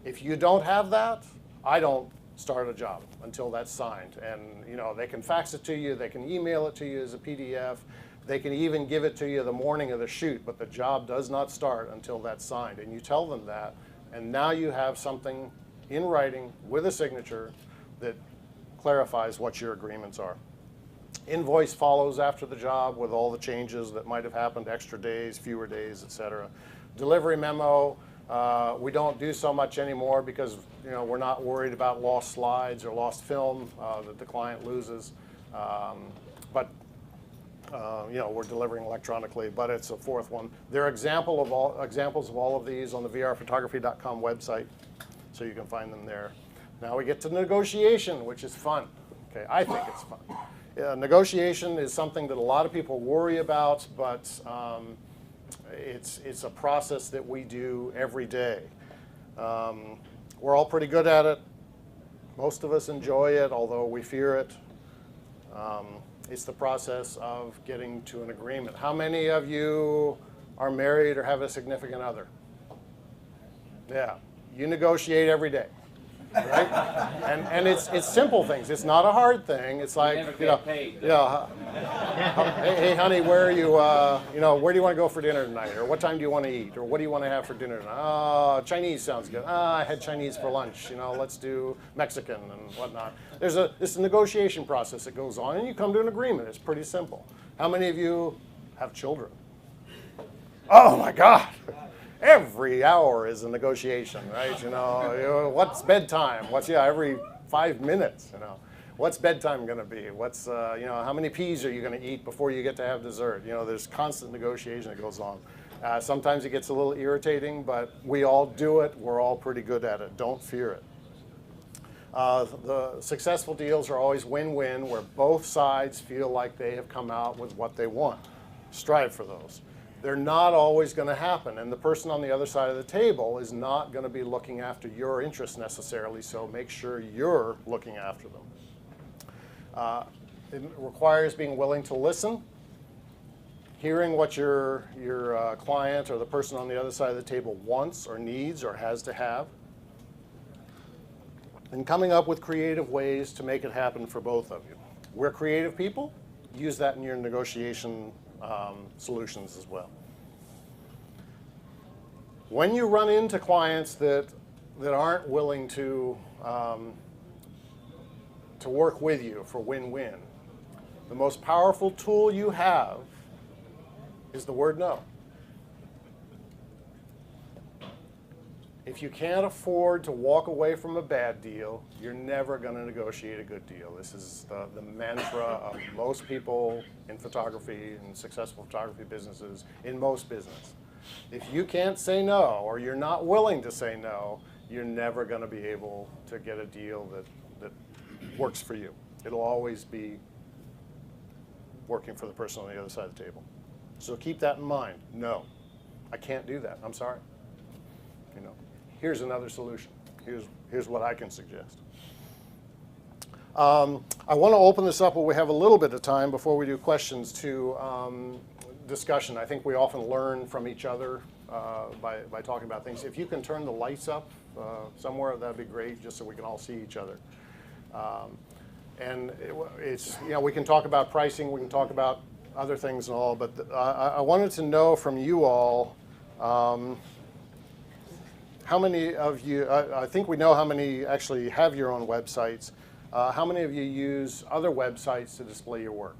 If you don't have that, I don't start a job until that's signed. And they can fax it to you, they can email it to you as a PDF, they can even give it to you the morning of the shoot, but the job does not start until that's signed. And you tell them that, and now you have something in writing with a signature that clarifies what your agreements are. Invoice follows after the job with all the changes that might have happened, extra days, fewer days, etc. Delivery memo, we don't do so much anymore because we're not worried about lost slides or lost film that the client loses. But we're delivering electronically, but it's a 4th one. There are examples of all of these on the vrphotography.com website, so you can find them there. Now we get to negotiation, which is fun. Okay, I think it's fun. Negotiation is something that a lot of people worry about, but it's a process that we do every day. We're all pretty good at it. Most of us enjoy it, although we fear it. It's the process of getting to an agreement. How many of you are married or have a significant other? Yeah, you negotiate every day. Right? And it's simple things. It's not a hard thing. It's like, never get paid. Hey, honey, where are you, where do you want to go for dinner tonight? Or what time do you want to eat? Or what do you want to have for dinner tonight? Oh, Chinese sounds good. I had Chinese for lunch. Let's do Mexican and whatnot. There's a negotiation process that goes on, and you come to an agreement. It's pretty simple. How many of you have children? Oh, my God. Every hour is a negotiation, right? What's bedtime? Every 5 minutes, What's bedtime going to be? What's, how many peas are you going to eat before you get to have dessert? There's constant negotiation that goes on. Sometimes it gets a little irritating, but we all do it. We're all pretty good at it. Don't fear it. The successful deals are always win-win, where both sides feel like they have come out with what they want. Strive for those. They're not always going to happen, and the person on the other side of the table is not going to be looking after your interests necessarily, so make sure you're looking after them. It requires being willing to listen, hearing what your client or the person on the other side of the table wants or needs or has to have, and coming up with creative ways to make it happen for both of you. We're creative people. Use that in your negotiation solutions as well. When you run into clients that aren't willing to work with you for win-win, the most powerful tool you have is the word no. If you can't afford to walk away from a bad deal, you're never going to negotiate a good deal. This is the mantra of most people in photography and successful photography businesses, in most business. If you can't say no, or you're not willing to say no, you're never going to be able to get a deal that works for you. It'll always be working for the person on the other side of the table. So keep that in mind. No, I can't do that. I'm sorry. Here's another solution. Here's what I can suggest. I want to open this up while we have a little bit of time before we do questions to discussion. I think we often learn from each other by talking about things. If you can turn the lights up somewhere, that'd be great, just so we can all see each other. And it's, we can talk about pricing, we can talk about other things and all, but I wanted to know from you all, how many of you, I think we know how many actually have your own websites. How many of you use other websites to display your work?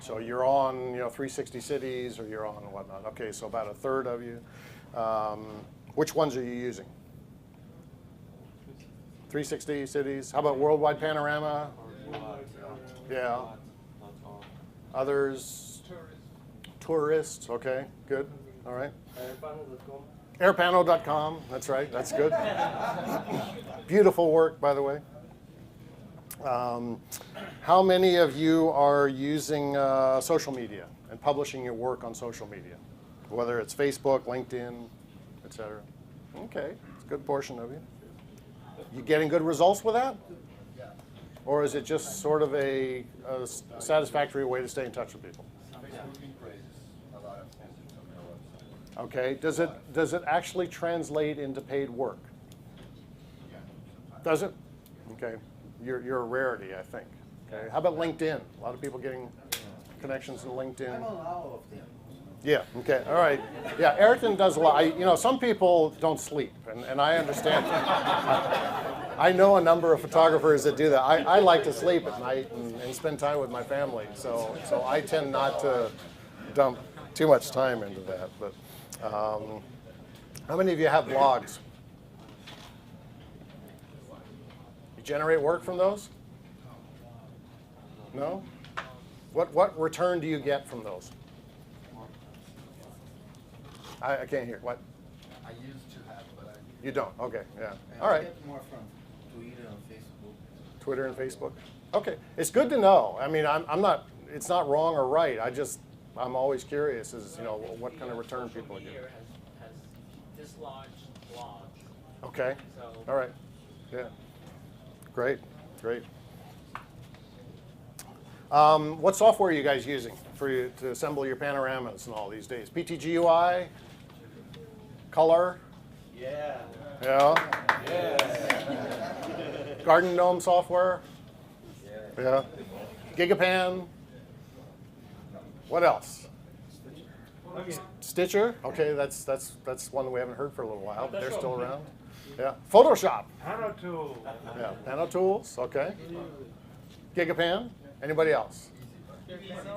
So you're on 360 Cities, or you're on whatnot. Okay, so about a third of you. Which ones are you using? 360 Cities. How about Worldwide Panorama? Yeah. Others? Tourists. Okay, good. All right. Airfunnel.com. Airpano.com, that's right, that's good. Beautiful work, by the way. How many of you are using social media and publishing your work on social media? Whether it's Facebook, LinkedIn, etc. Okay, it's a good portion of you. You getting good results with that? Or is it just sort of a satisfactory way to stay in touch with people? Okay, does it actually translate into paid work? Does it? Okay, you're a rarity, I think. Okay, how about LinkedIn? A lot of people getting connections in LinkedIn. I'm on all of them. Yeah, okay, all right. Yeah, Ayrton does a lot. Some people don't sleep, and I understand. I know a number of photographers that do that. I like to sleep at night and spend time with my family, so I tend not to dump too much time into that. But how many of you have blogs? You generate work from those? No? What return do you get from those? I can't hear. What? I used to have, but You don't? Okay, yeah. And All I right. get more from Twitter and Facebook. Twitter and Facebook? Okay. It's good to know. I mean, I'm not, it's not wrong or right. I'm always curious as, what kind of return people are getting. Social media has dislodged blogs. Okay. So All right. Yeah. Great. Great. What software are you guys using to assemble your panoramas and all these days? PTGUI? Color? Yeah. Yeah. Garden Gnome software? Yeah. Gigapan? What else? Stitcher? Okay, that's one that we haven't heard for a little while, but they're still around. Yeah. Photoshop? Panotool. Yeah. Nano Tools? Okay. Gigapan? Anybody else?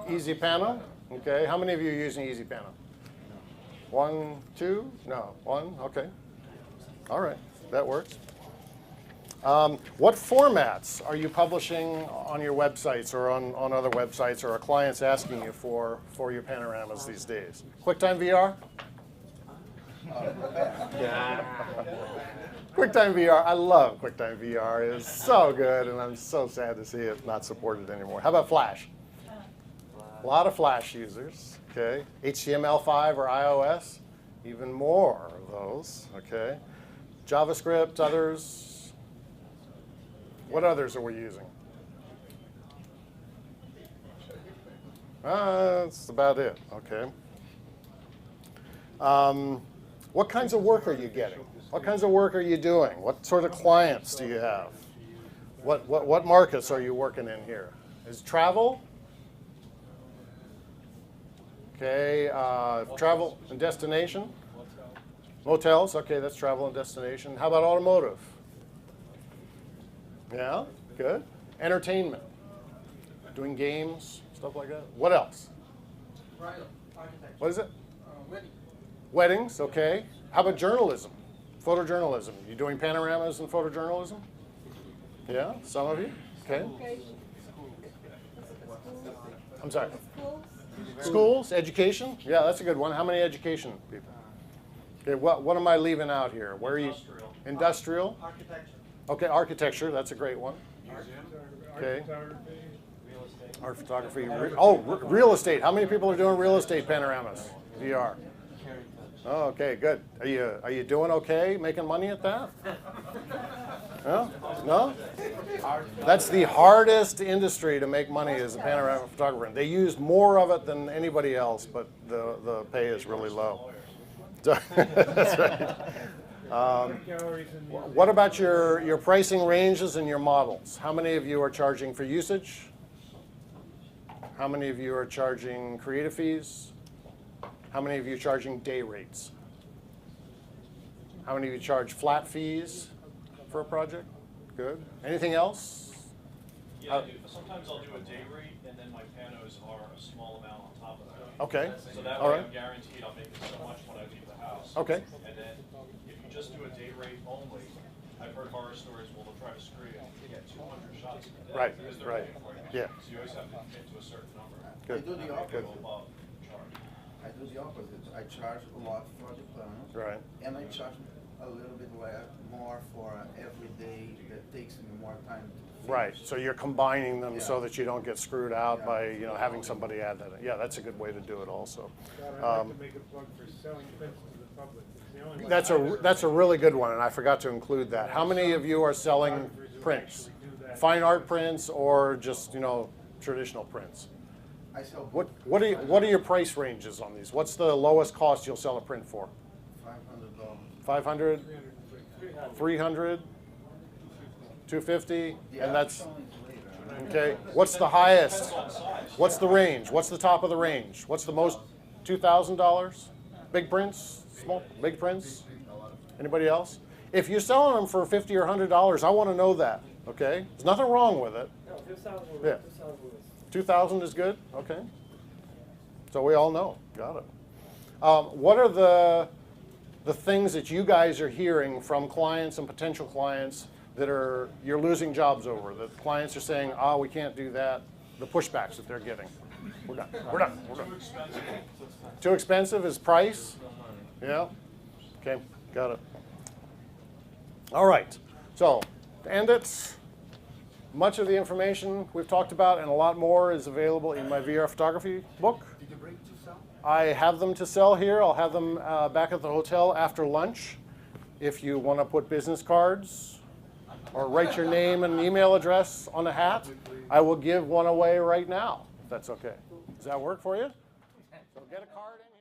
Easy Pano? Okay. How many of you are using Easy Pano? 1, 2? No. 1? Okay. All right. That works. What formats are you publishing on your websites or on other websites, or are clients asking you for your panoramas these days? QuickTime VR? QuickTime VR. I love QuickTime VR. It's so good, and I'm so sad to see it not supported anymore. How about Flash? A lot of Flash users. Okay. HTML5 or iOS? Even more of those. Okay. JavaScript, others? What others are we using? That's about it. Okay. What kinds of work are you getting? What kinds of work are you doing? What sort of clients do you have? What markets are you working in here? Is travel? Okay, travel and destination? Motels, okay, that's travel and destination. How about automotive? Yeah, good. Entertainment? Doing games, stuff like that? What else? What is it? Weddings, okay. How about journalism? Photojournalism. You doing panoramas and photojournalism? Yeah, some of you? Okay. I'm sorry. Schools, education? Yeah, that's a good one. How many education people? Okay, what am I leaving out here? Where are you? Industrial? Architecture. Okay, architecture, that's a great one. Okay. Art photography. Real estate. How many people are doing real estate panoramas? VR. Oh, okay, good. Are you doing okay making money at that? No? No? That's the hardest industry to make money as a panorama photographer. They use more of it than anybody else, but the pay is really low. That's right. What about your pricing ranges and your models? How many of you are charging for usage? How many of you are charging creative fees? How many of you are charging day rates? How many of you charge flat fees for a project? Good. Anything else? Yeah, I do. Sometimes I'll do a day rate, and then my panos are a small amount on top of that. Okay. So that All way right. I'm guaranteed I'll make so much when I leave the house. Okay. And then if you just do a day rate only, I've heard horror stories where they'll try to screw you to get 200 shots per day. Right, Because they're right. paying for you. Yeah. So you always have to commit to a certain number. Good. I do the Go opposite. above charge. I I do the opposite. I charge a lot for the plans. Right. And I charge a little bit more for every day that takes me more time to Right, finish. so you're combining them so Yeah. that you don't get screwed out Yeah. by, having somebody add that in. Yeah, that's a good way to do it also. God, I'd like to make a plug for selling prints to the public. It's the only way That's a really good one, and I forgot to include that. How many of you are selling prints? Fine art prints or just, traditional prints? I sell What are your price ranges on these? What's the lowest cost you'll sell a print for? $500. 500, 300, 250, and that's, okay. What's the highest? What's the range? What's the top of the range? What's the most? $2,000? Big prints? Small? Big prints? Anybody else? If you're selling them for $50 or $100, I want to know that, okay? There's nothing wrong with it. No, 2,000 was, Yeah. 2,000 was. 2,000 is good? Okay. So we all know. Got it. What are the things that you guys are hearing from clients and potential clients that you're losing jobs over? That clients are saying, we can't do that. The pushbacks that they're getting. We're done. We're done. We're done. Too expensive. Too expensive is price? Yeah. Okay. Got it. All right. So to end it, much of the information we've talked about and a lot more is available in my VR photography book. Did you bring to sell? I have them to sell here. I'll have them back at the hotel after lunch. If you want to put business cards or write your name and email address on a hat, I will give one away right now, if that's okay. Does that work for you? So get a card in.